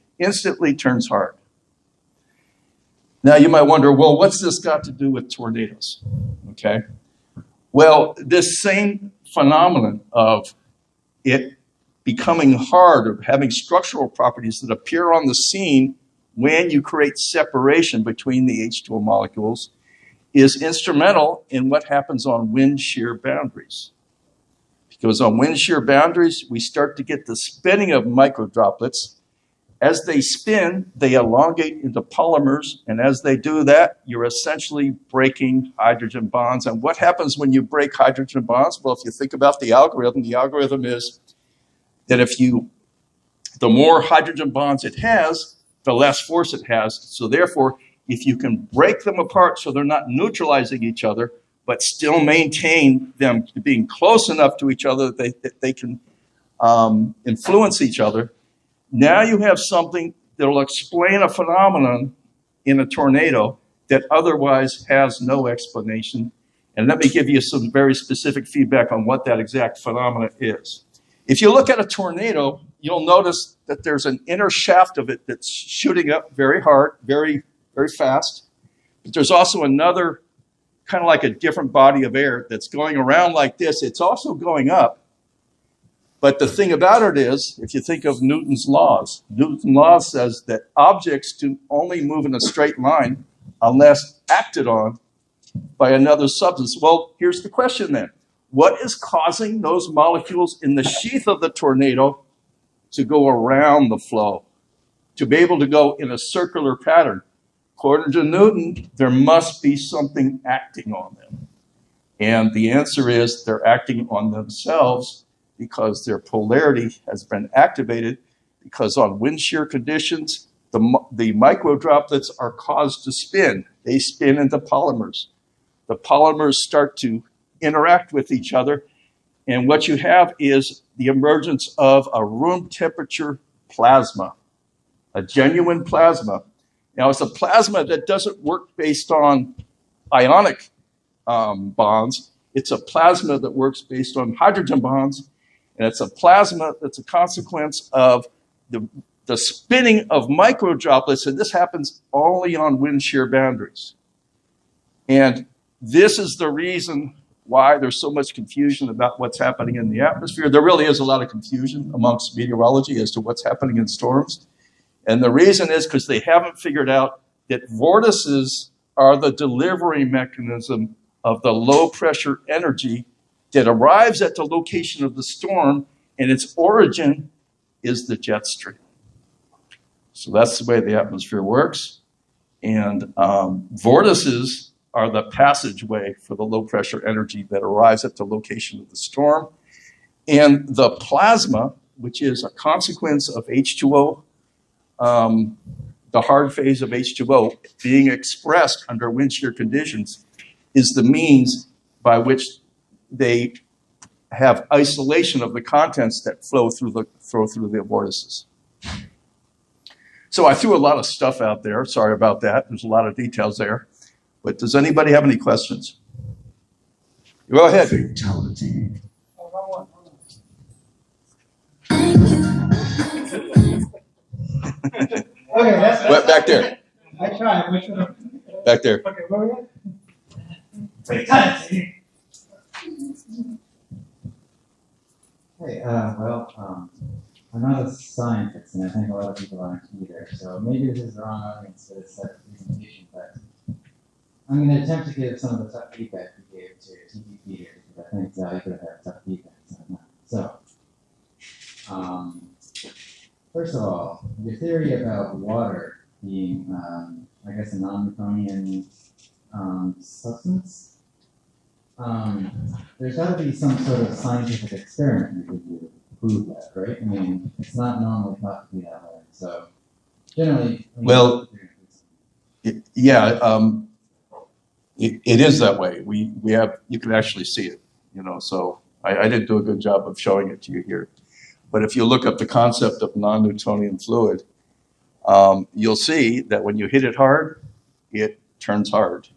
turns hard. Now you might wonder, well, what's this got to do with tornadoes? Okay. Well, this same phenomenon of it becoming hard or having structural properties that appear on the scene when you create separation between the H2O molecules is instrumental in what happens on wind shear boundaries. Because on wind shear boundaries, we start to get the spinning of microdroplets. As they spin, they elongate into polymers, and as they do that, you're essentially breaking hydrogen bonds. And what happens when you break hydrogen bonds? Well, if you think about the algorithm is that the more hydrogen bonds it has, the less force it has. So therefore, if you can break them apart so they're not neutralizing each other, but still maintain them being close enough to each other that they can influence each other, now you have something that will explain a phenomenon in a tornado that otherwise has no explanation. And let me give you some very specific feedback on what that exact phenomenon is. If you look at a tornado, you'll notice that there's an inner shaft of it that's shooting up very hard, very, very fast. But there's also another kind of like a different body of air that's going around like this. It's also going up. But the thing about it is, if you think of Newton's laws says that objects do only move in a straight line unless acted on by another substance. Well, here's the question then. What is causing those molecules in the sheath of the tornado to go around the flow, to be able to go in a circular pattern? According to Newton, there must be something acting on them. And the answer is they're acting on themselves because their polarity has been activated, because on wind shear conditions, the microdroplets are caused to spin. They spin into polymers. The polymers start to interact with each other, and what you have is the emergence of a room temperature plasma, a genuine plasma. Now, it's a plasma that doesn't work based on ionic bonds. It's a plasma that works based on hydrogen bonds, and it's a plasma that's a consequence of the spinning of microdroplets, and this happens only on wind shear boundaries. And this is the reason why there's so much confusion about what's happening in the atmosphere. There really is a lot of confusion amongst meteorology as to what's happening in storms. And the reason is because they haven't figured out that vortices are the delivery mechanism of the low pressure energy that arrives at the location of the storm, and its origin is the jet stream. So that's the way the atmosphere works. And vortices are the passageway for the low pressure energy that arrives at the location of the storm. And the plasma, which is a consequence of H2O, the hard phase of H2O being expressed under wind shear conditions, is the means by which they have isolation of the contents that flow through the vortices. So I threw a lot of stuff out there. Sorry about that. There's a lot of details there. But does anybody have any questions? Go ahead. Fatality. Okay, that's Back there. I tried. Which one? Back there. Okay, where we at? Fatality. Hey, I'm not a scientist, and I think a lot of people aren't either, so maybe this is the wrong audience for this type of presentation, but I'm going to attempt to give some of the tough feedback we gave to TPP here, because I think you could have had tough feedback. So, first of all, your theory about water being, I guess, a non-Newtonian substance, there's got to be some sort of scientific experiment you could do to prove that, right? I mean, it's not normally thought to be that way. So, generally, well, yeah, it is that way. We have, you can actually see it, you know. So I didn't do a good job of showing it to you here, but if you look up the concept of non-Newtonian fluid, you'll see that when you hit it hard, it turns hard.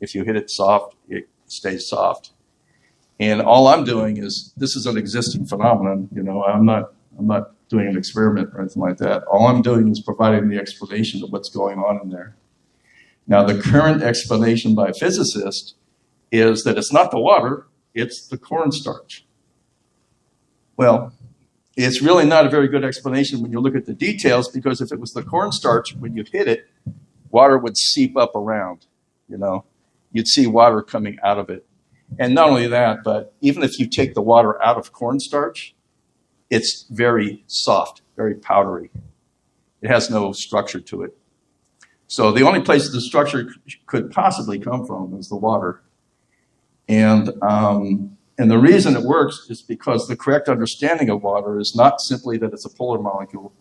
If you hit it soft, it stays soft. And all I'm doing is, this is an existing phenomenon, you know, I'm not doing an experiment or anything like that. All I'm doing is providing the explanation of what's going on in there. Now, the current explanation by physicists is that it's not the water, it's the cornstarch. Well, it's really not a very good explanation when you look at the details, because if it was the cornstarch, when you hit it, water would seep up around, you know. You'd see water coming out of it. And not only that, but even if you take the water out of cornstarch, it's very soft, very powdery. It has no structure to it. So the only place the structure could possibly come from is the water. And the reason it works is because the correct understanding of water is not simply that it's a polar molecule,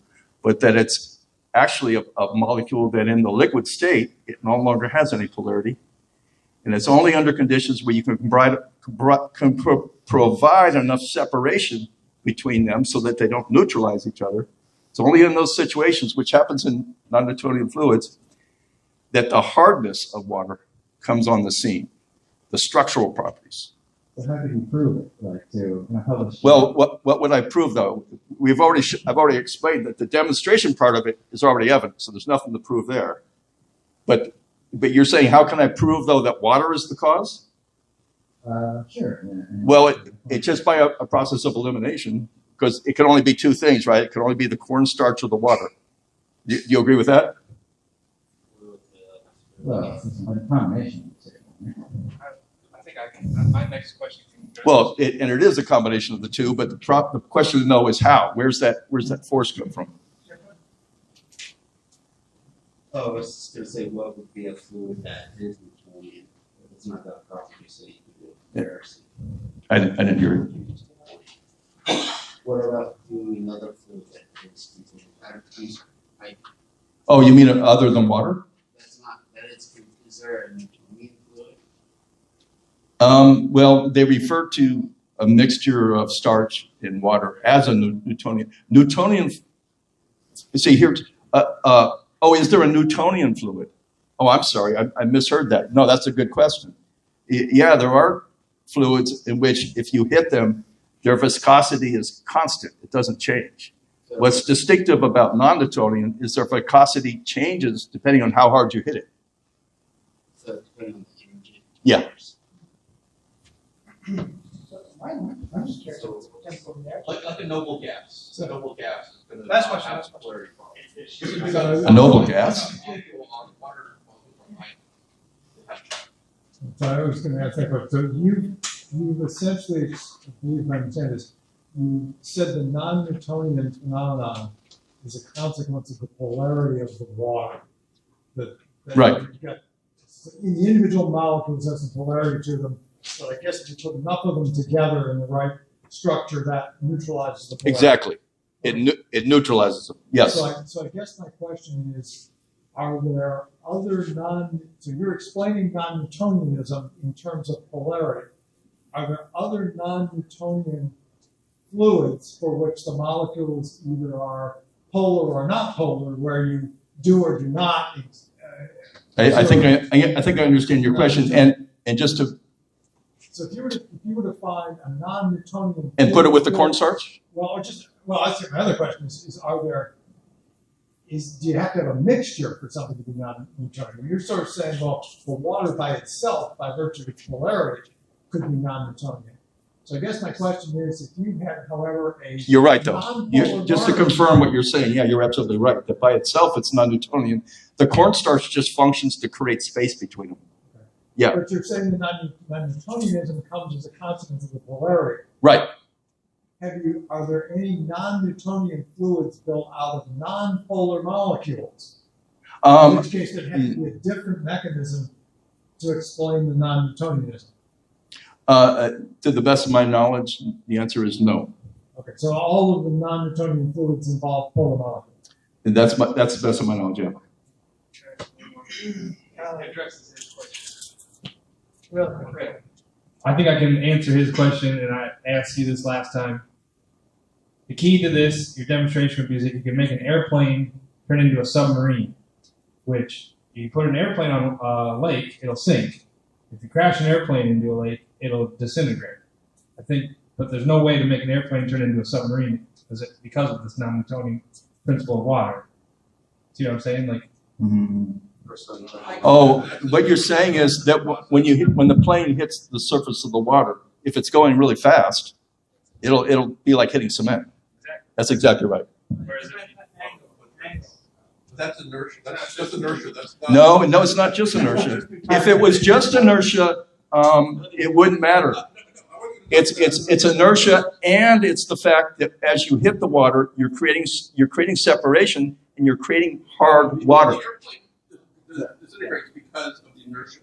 but that it's actually a molecule that in the liquid state, it no longer has any polarity. And it's only under conditions where you can provide enough separation between them so that they don't neutralize each other. It's only in those situations, which happens in non-Newtonian fluids, that the hardness of water comes on the scene, the structural properties. So how do you prove it? Like to publish? Well, what would I prove though? I've already explained that the demonstration part of it is already evident, so there's nothing to prove there. But you're saying, how can I prove though that water is the cause? Sure. Well, it's just by a process of elimination, because it can only be two things, right? It can only be the cornstarch or the water. Do you agree with that? Well, it's a combination. I think I can. My next question. Well, and it is a combination of the two, but the question to know is how. Where's that force come from? Oh, I was just going to say, what would be a fluid that is Newtonian? If it's not that property, so you could do a comparison. I didn't hear you. What about doing another fluid that is Newtonian? Oh, you mean other than water? That's not, is there a Newtonian fluid? Well, they refer to a mixture of starch and water as a Newtonian. Newtonian, see here, oh, is there a Newtonian fluid? Oh, I'm sorry, I misheard that. No, that's a good question. Yeah, there are fluids in which if you hit them, their viscosity is constant. It doesn't change. What's distinctive about non-Newtonian is their viscosity changes depending on how hard you hit it. So depending on the energy. Yeah. I'm just curious. Like a noble gas. A noble gas is going to Last question. have polarity problems. A noble gas. So I was going to ask that question. So you've essentially, if I understand this, you said the non-Newtonian phenomenon is a consequence of the polarity of the water. That Right. In the individual molecules have some polarity to them, but I guess if you put enough of them together in the right structure, that neutralizes the polarity. Exactly. It neutralizes them. Yes. So I guess my question is, are there other so you're explaining non-Newtonianism in terms of polarity. Are there other non-Newtonian fluids for which the molecules either are polar or not polar, where you do or do not? I think I understand your question, and just to. So if you were to find a non-Newtonian And put it with the cornstarch? that's my other question do you have to have a mixture for something to be non-Newtonian? You're sort of saying, well, the water by itself, by virtue of its polarity, could be non-Newtonian. So I guess my question is, if you had, however, You're right, though. Just to confirm what you're saying, yeah, you're absolutely right. That by itself, it's non-Newtonian. The cornstarch just functions to create space between them. Okay. Yeah. But you're saying the non-Newtonianism comes as a consequence of the polarity. Right. Are there any non-Newtonian fluids built out of non-polar molecules? In which case, there has to be a different mechanism to explain the non-Newtonianism. To the best of my knowledge, the answer is no. Okay, so all of the non-Newtonian fluids involve polar molecules. And that's the best of my knowledge, yeah. Addresses his question. Real quick. I think I can answer his question, and I asked you this last time. The key to this, your demonstration would be that you can make an airplane turn into a submarine, which if you put an airplane on a lake, it'll sink. If you crash an airplane into a lake, it'll disintegrate. I think, but there's no way to make an airplane turn into a submarine because of this non-Newtonian principle of water. See what I'm saying? Like. Mm-hmm. Oh, what you're saying is that when the plane hits the surface of the water, if it's going really fast, it'll be like hitting cement. That's exactly right. That's inertia. That's just inertia. That's not No, it's not just inertia. If it was just inertia, it wouldn't matter. It's inertia, and it's the fact that as you hit the water, you're creating separation, and you're creating hard water. Disintegrates because of the inertia.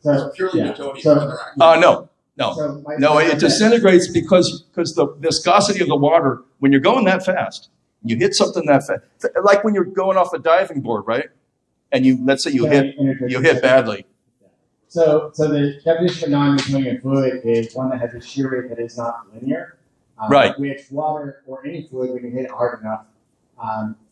So, purely yeah. Newtonian. No. It disintegrates because the viscosity of the water, when you're going that fast, you hit something that fast, like when you're going off a diving board, right? And let's say you hit badly. So the definition of non-Newtonian fluid is one that has a shear rate that is not linear. Right. Which water or any fluid, when you hit it hard enough,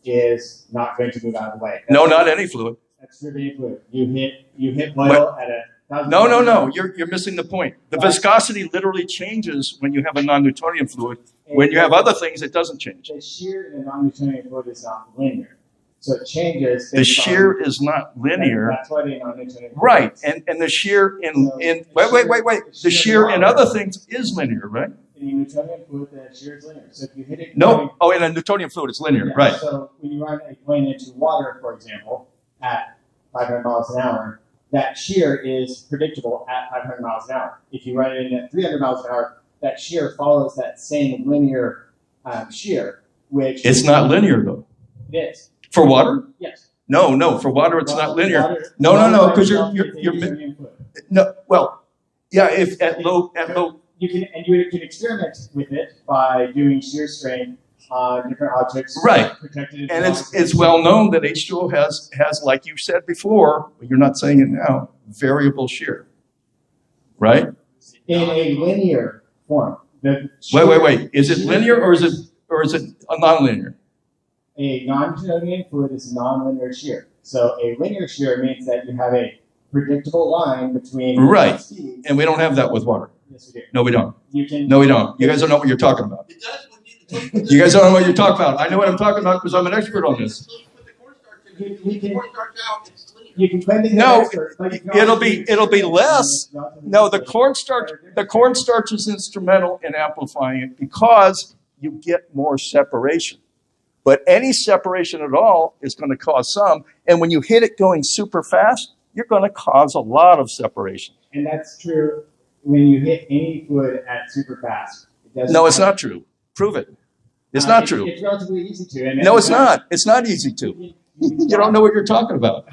is not going to move out of the way. No, not any fluid. That's for any fluid. You hit oil at a No. You're missing the point. The viscosity literally changes when you have a non-Newtonian fluid. When you have other things, it doesn't change. The shear in a non-Newtonian fluid is not linear. So it changes. The shear is not linear. That's why the non-Newtonian fluid. Right. And the shear wait. The shear in other things is linear, right? In a Newtonian fluid, the shear is linear. So if you hit it. No. Oh, in a Newtonian fluid, it's linear, right. So when you run a plane into water, for example, at 500 miles an hour, that shear is predictable at 500 miles an hour. If you run it in at 300 miles an hour, that shear follows that same linear shear, which... It's not linear, though. It is. For water? Yes. No, for water it's not linear. No, because you're no, well, yeah, if at low... You can experiment with it by doing shear strain on different objects. Right. Protected And it's well known that H2O has, like you said before, but you're not saying it now, variable shear. Right? In a linear form. Wait. Is it linear or is it a nonlinear? A non-Newtonian fluid is non-linear shear. So a linear shear means that you have a predictable line between right. speeds. And we don't have that with water. Yes, we do. No, we don't. You don't. You guys don't know what you're talking about. You guys don't know what you're talking about. I know what I'm talking about because I'm an expert on this. We can. You can claim that you're No, an expert, but you can it'll also be less. No, the cornstarch is instrumental in amplifying it because you get more separation. But any separation at all is going to cause some. And when you hit it going super fast, you're going to cause a lot of separation. And that's true when you hit any fluid at super fast. No, it's not true. Prove it. It's not true. It's relatively easy to. And No, it's not. It's not easy to. You don't know what you're talking about.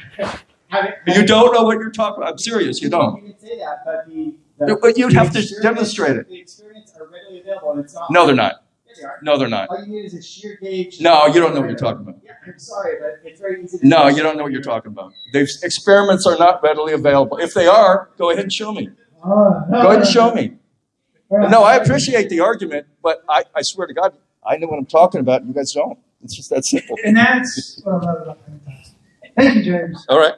You don't know what you're talking about. I'm serious. You don't. You can say that, But you'd have to demonstrate it. The experiments are readily available, and it's not. No, they're not. Yeah, they are. No, they're not. All you need is a shear gauge. No, you don't know what you're talking about. Yeah, I'm sorry, but it's very easy to. No, you don't know what you're talking about. The experiments are not readily available. If they are, go ahead and show me. Go ahead and show me. No, I appreciate the argument, but I swear to God, I know what I'm talking about. You guys don't. It's just that simple. And that's what I love about Pentecost. Thank you, James. All right.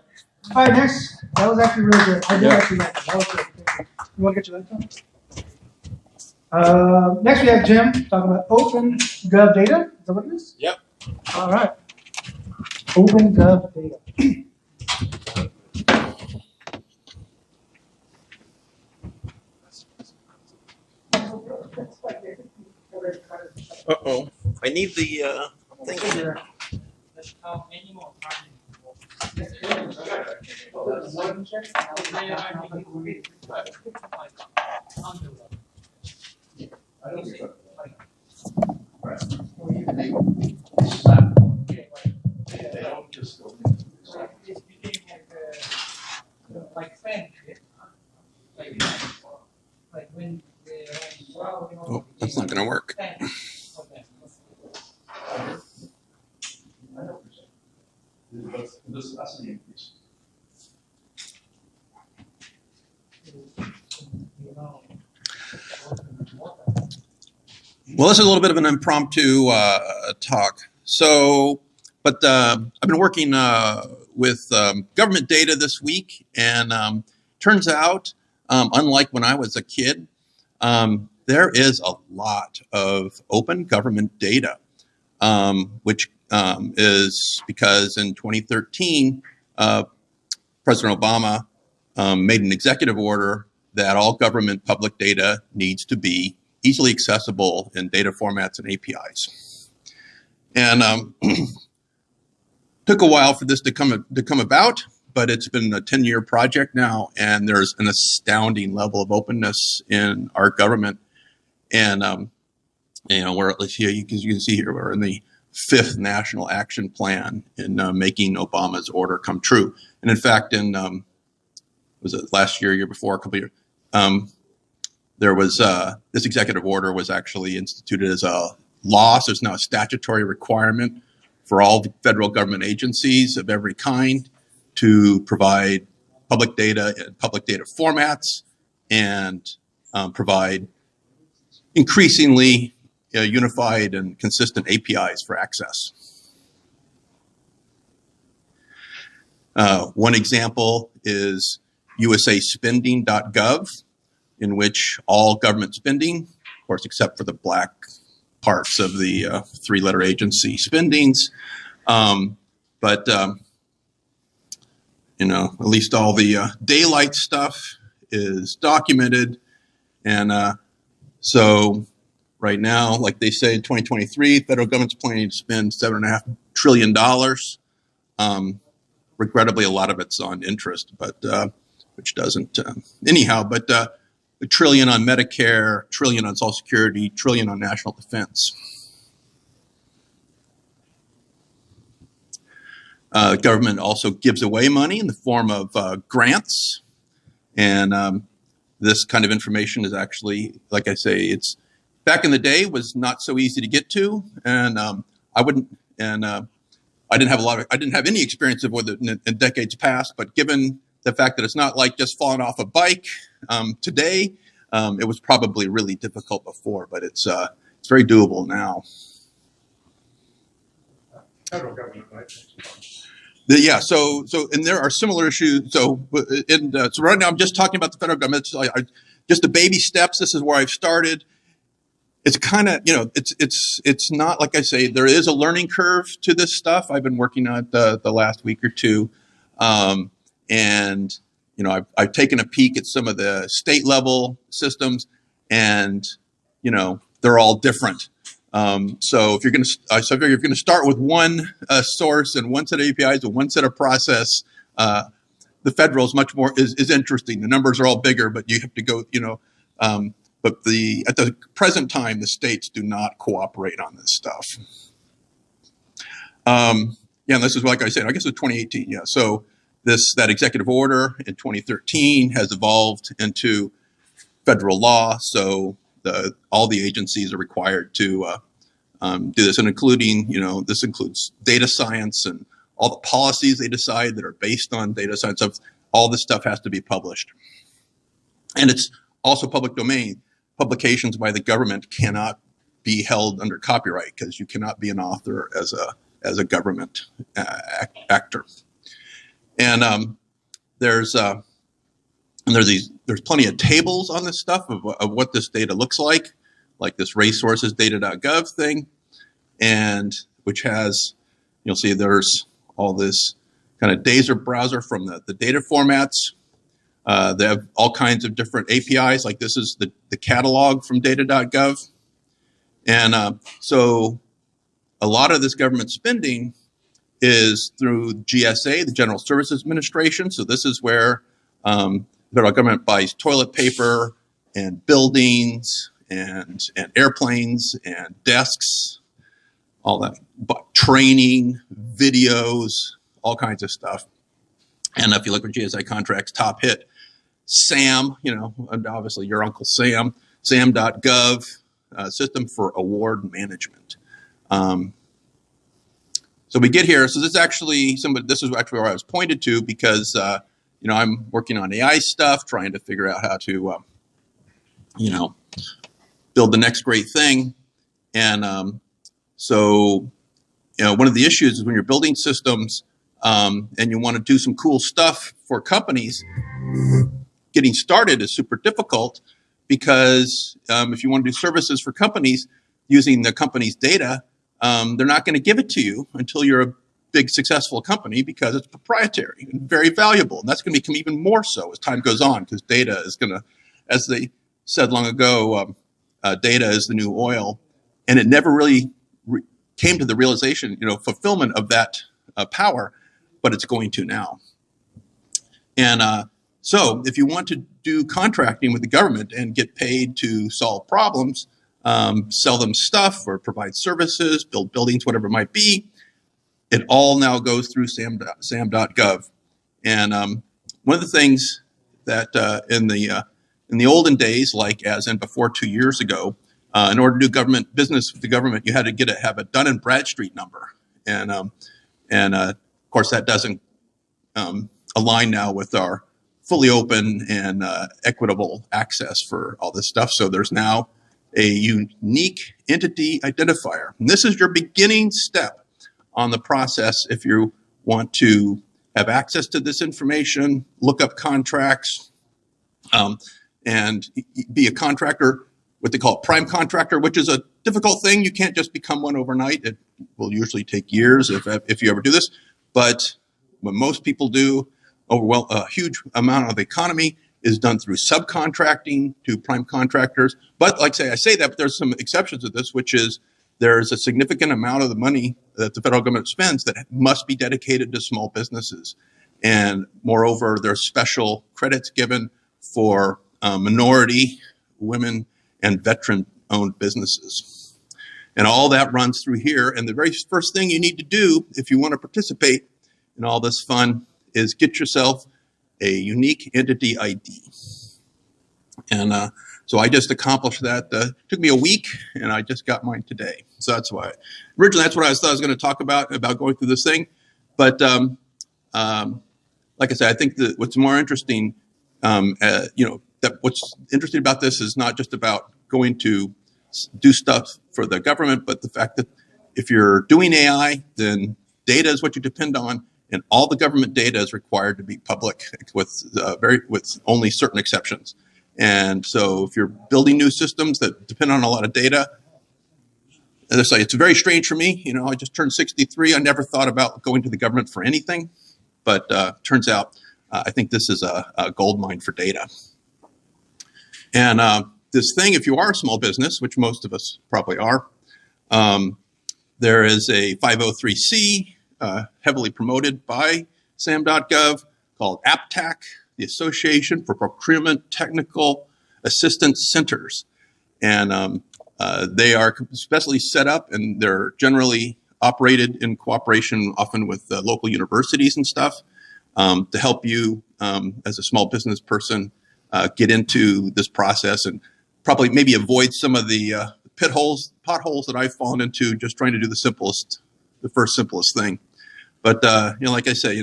All right, next. That was actually really good. I did Yeah. actually like that. That was good. Thank you. You want to get your laptop? Next, we have Jim talking about open gov data. Is that what it is? Yep. All right. Open gov data. Uh-oh. I need the thing here. Oh, that's not going to work. Well, this is a little bit of an impromptu talk. So, but I've been working with government data this week, and turns out, unlike when I was a kid, there is a lot of open government data, which is because in 2013, President Obama made an executive order that all government public data needs to be easily accessible in data formats and APIs. And took a while for this to come about, but it's been a 10-year project now, and there's an astounding level of openness in our government. And you know, we're, you can see here, we're in the 5th National Action Plan in making Obama's order come true. And in fact, in was it last year before, a couple years, there was this executive order was actually instituted as a law, so it's now a statutory requirement for all the federal government agencies of every kind to provide public data in public data formats and provide increasingly unified and consistent APIs for access. One example is usaspending.gov, in which all government spending, of course, except for the black parts of the 3-letter agency spendings, but you know, at least all the daylight stuff is documented. And so right now, like they say in 2023, federal government's planning to spend $7.5 trillion. Regrettably, a lot of it's on interest, but which doesn't anyhow, but $1 trillion on Medicare, $1 trillion on Social Security, $1 trillion on national defense. Government also gives away money in the form of grants, and this kind of information is actually, like I say, it's back in the day was not so easy to get to, and I didn't have any experience with it in decades past, but given the fact that it's not like just falling off a bike today, it was probably really difficult before, but it's very doable now. Federal government, right? Yeah, so and there are similar issues. So so right now I'm just talking about the federal government. So just the baby steps. This is where I've started. It's kind of, you know, it's not, like I say, there is a learning curve to this stuff. I've been working on it the last week or two. and I've taken a peek at some of the state level systems, and they're all different. So if you're going to start with one source and one set of APIs and one set of process, the federal is much more is interesting. The numbers are all bigger, but you have to go. But at the present time, the states do not cooperate on this stuff. Yeah, and this is like I said, I guess it's 2018. Yeah, so that executive order in 2013 has evolved into federal law. So all the agencies are required to do this, and including this includes data science and all the policies they decide that are based on data science. All this stuff has to be published, and it's also public domain. Publications by the government cannot be held under copyright because you cannot be an author as a government actor. And there's plenty of tables on this stuff of what this data looks like this resources data.gov thing, and which has, you'll see there's all this kind of Dazer browser from the data formats. They have all kinds of different APIs, like this is the catalog from data.gov. And so a lot of this government spending is through GSA, the General Services Administration. So this is where the federal government buys toilet paper and buildings and airplanes and desks, all that, but training, videos, all kinds of stuff. And if you look at GSA contracts, top hit, SAM, obviously your Uncle Sam, sam.gov, System for Award Management. So we get here. So this is actually this is actually where I was pointed to because I'm working on AI stuff, trying to figure out how to build the next great thing. And so one of the issues is when you're building systems and you want to do some cool stuff for companies, getting started is super difficult because if you want to do services for companies using the company's data, they're not going to give it to you until you're a big successful company because it's proprietary and very valuable. And that's going to become even more so as time goes on because data is going to, as they said long ago, data is the new oil. And it never really came to the realization, fulfillment of that power, but it's going to now. And so if you want to do contracting with the government and get paid to solve problems, sell them stuff or provide services, build buildings, whatever it might be, it all now goes through sam.gov. And one of the things that in the olden days, like as in before 2 years ago, in order to do government business with the government, you had to have a Dun and Bradstreet number. And of course, that doesn't align now with our fully open and equitable access for all this stuff. So there's now a unique entity identifier. And this is your beginning step on the process if you want to have access to this information, look up contracts, and be a contractor, what they call a prime contractor, which is a difficult thing. You can't just become one overnight. It will usually take years if you ever do this. But what most people do, a huge amount of the economy is done through subcontracting to prime contractors. But like I say that, but there's some exceptions to this, which is there's a significant amount of the money that the federal government spends that must be dedicated to small businesses. And moreover, there's special credits given for minority, women, and veteran-owned businesses. And all that runs through here. And the very first thing you need to do if you want to participate in all this fun is get yourself a unique entity ID. And so I just accomplished that. It took me a week, and I just got mine today. So that's why. Originally, that's what I thought I was going to talk about going through this thing. But like I said, I think that what's more interesting, that what's interesting about this is not just about going to do stuff for the government, but the fact that if you're doing AI, then data is what you depend on. And all the government data is required to be public with only certain exceptions. And so if you're building new systems that depend on a lot of data, as I say, it's very strange for me. I just turned 63. I never thought about going to the government for anything. But turns out I think this is a gold mine for data. And this thing, if you are a small business, which most of us probably are, there is a 503c heavily promoted by SAM.gov called APTAC, the Association for Procurement Technical Assistance Centers. And they are especially set up, and they're generally operated in cooperation often with local universities and stuff to help you as a small business person get into this process and probably maybe avoid some of the potholes that I've fallen into just trying to do the first simplest thing. But, like I say,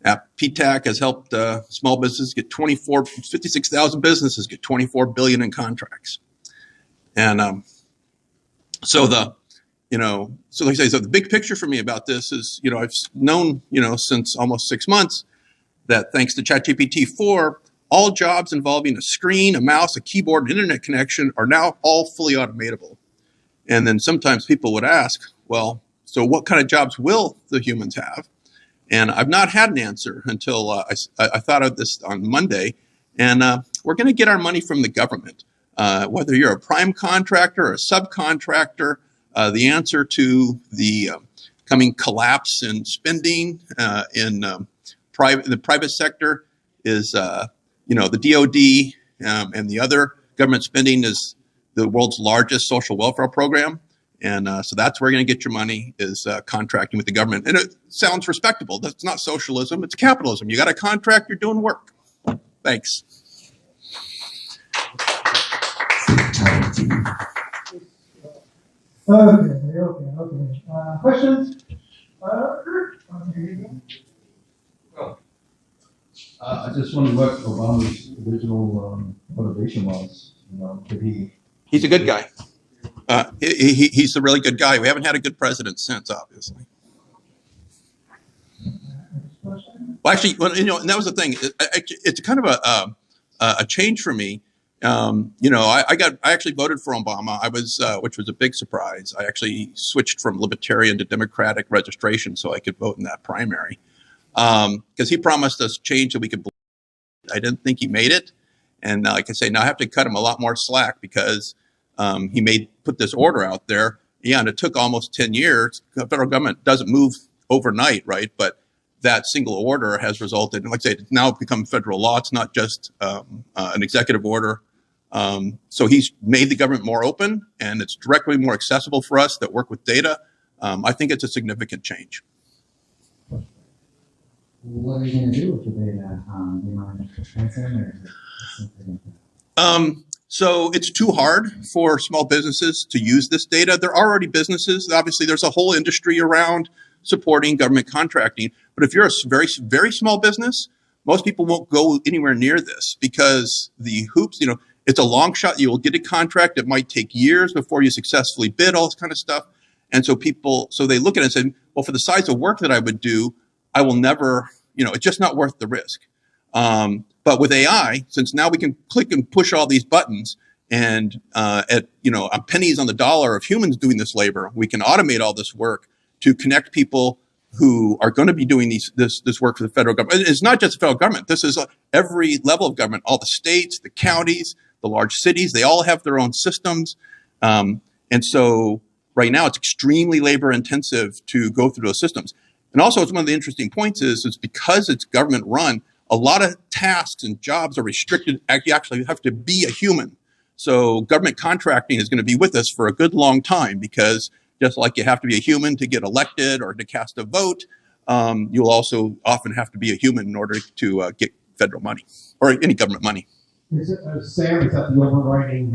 PTAC has helped small businesses get 56,000 businesses get 24 billion in contracts. And so like I say, so the big picture for me about this is, I've known, since almost 6 months that thanks to ChatGPT 4, all jobs involving a screen, a mouse, a keyboard, and internet connection are now all fully automatable. And then sometimes people would ask, well, so what kind of jobs will the humans have? And I've not had an answer until I thought of this on Monday. And we're going to get our money from the government. Whether you're a prime contractor or a subcontractor, the answer to the coming collapse in spending in the private sector is, the DOD and the other government spending is the world's largest social welfare program. And so that's where you're going to get your money is contracting with the government. And it sounds respectable. That's not socialism. It's capitalism. You got a contract, you're doing work. Thanks. Okay. Questions? I just wondered what Obama's original motivation was. Did he? He's a good guy. He's a really good guy. We haven't had a good president since, obviously. Well, actually, and that was the thing. It's kind of a change for me. I actually voted for Obama. Which was a big surprise. I actually switched from Libertarian to Democratic registration so I could vote in that primary. Because he promised us change that we could believe. I didn't think he made it. And like I say, now I have to cut him a lot more slack because he put this order out there. Yeah, and it took almost 10 years. The federal government doesn't move overnight, right? But that single order has resulted, and like I say, it's now become federal law. It's not just an executive order. So he's made the government more open, and it's directly more accessible for us that work with data. I think it's a significant change. What are you going to do with the data? Do you mind answering, or is it something? So it's too hard for small businesses to use this data. There are already businesses. Obviously, there's a whole industry around supporting government contracting. But if you're a very, very small business, most people won't go anywhere near this because the hoops, it's a long shot. You will get a contract. It might take years before you successfully bid, all this kind of stuff. And so they look at it and say, well, for the size of work that I would do, I will never, it's just not worth the risk. But with AI, since now we can click and push all these buttons and at pennies on the dollar of humans doing this labor, we can automate all this work to connect people who are going to be doing this work for the federal government. It's not just the federal government. This is every level of government, all the states, the counties, the large cities, they all have their own systems. And so right now it's extremely labor intensive to go through those systems. And also, it's one of the interesting points is because it's government run, a lot of tasks and jobs are restricted. You actually have to be a human. So government contracting is going to be with us for a good long time because just like you have to be a human to get elected or to cast a vote, you'll also often have to be a human in order to get federal money or any government money. Is it SAM? Is that the overriding?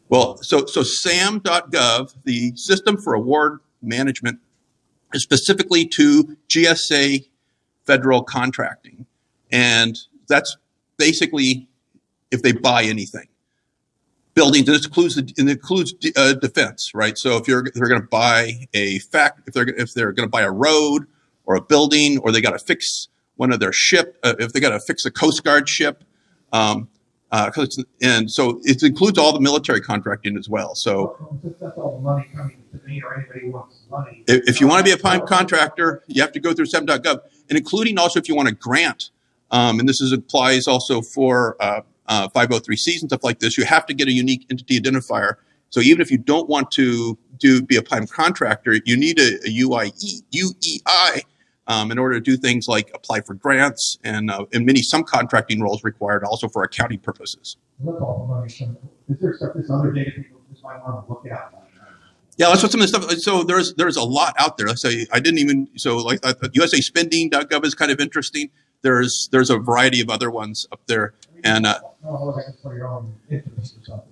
Well, so SAM.gov, the System for Award Management, is specifically to GSA federal contracting. And that's basically if they buy anything. Buildings, it includes defense, right? So if they're going to buy if they're going to buy a road or a building, or they got to fix one of their ship, if they got to fix a Coast Guard ship, And so it includes all the military contracting as well. So That's all the money coming to me or anybody who wants money. if you want to be a prime contractor, you have to go through SEM.gov, and including also if you want a grant, and this applies also for 503Cs and stuff like this, you have to get a unique entity identifier. So even if you don't want to be a prime contractor, you need a UEI in order to do things like apply for grants and many subcontracting roles required also for accounting purposes. That's all the money. Is there stuff this other data people just might want to look at? Yeah, that's what some of the stuff. So there's a lot out there. Let's say I didn't even like USAspending.gov is kind of interesting. There's a variety of other ones up there, and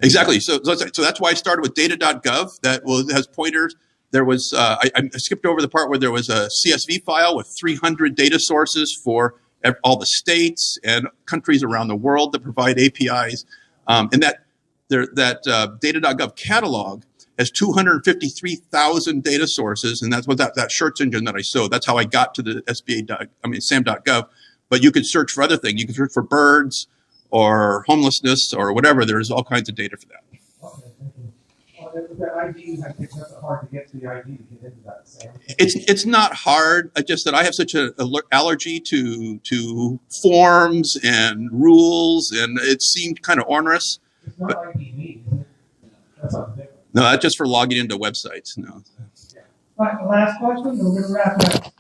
exactly. So that's why I started with data.gov. That has pointers. There was I skipped over the part where there was a CSV file with 300 data sources for all the states and countries around the world that provide APIs, and that data.gov catalog has 253,000 data sources, and that's what that search engine that I showed. That's how I got to the SAM.gov. But you could search for other things. You can search for birds or homelessness or whatever. There's all kinds of data for that. Okay, thank you. The ID, I think that's hard to get to the ID to get into that. Sam. It's not hard. Just that I have such an allergy to forms and rules, and it seemed kind of onerous. It's not ID me. That's not different. No, that's just for logging into websites. No. Yeah. All right, the last question, and we're going to wrap it up.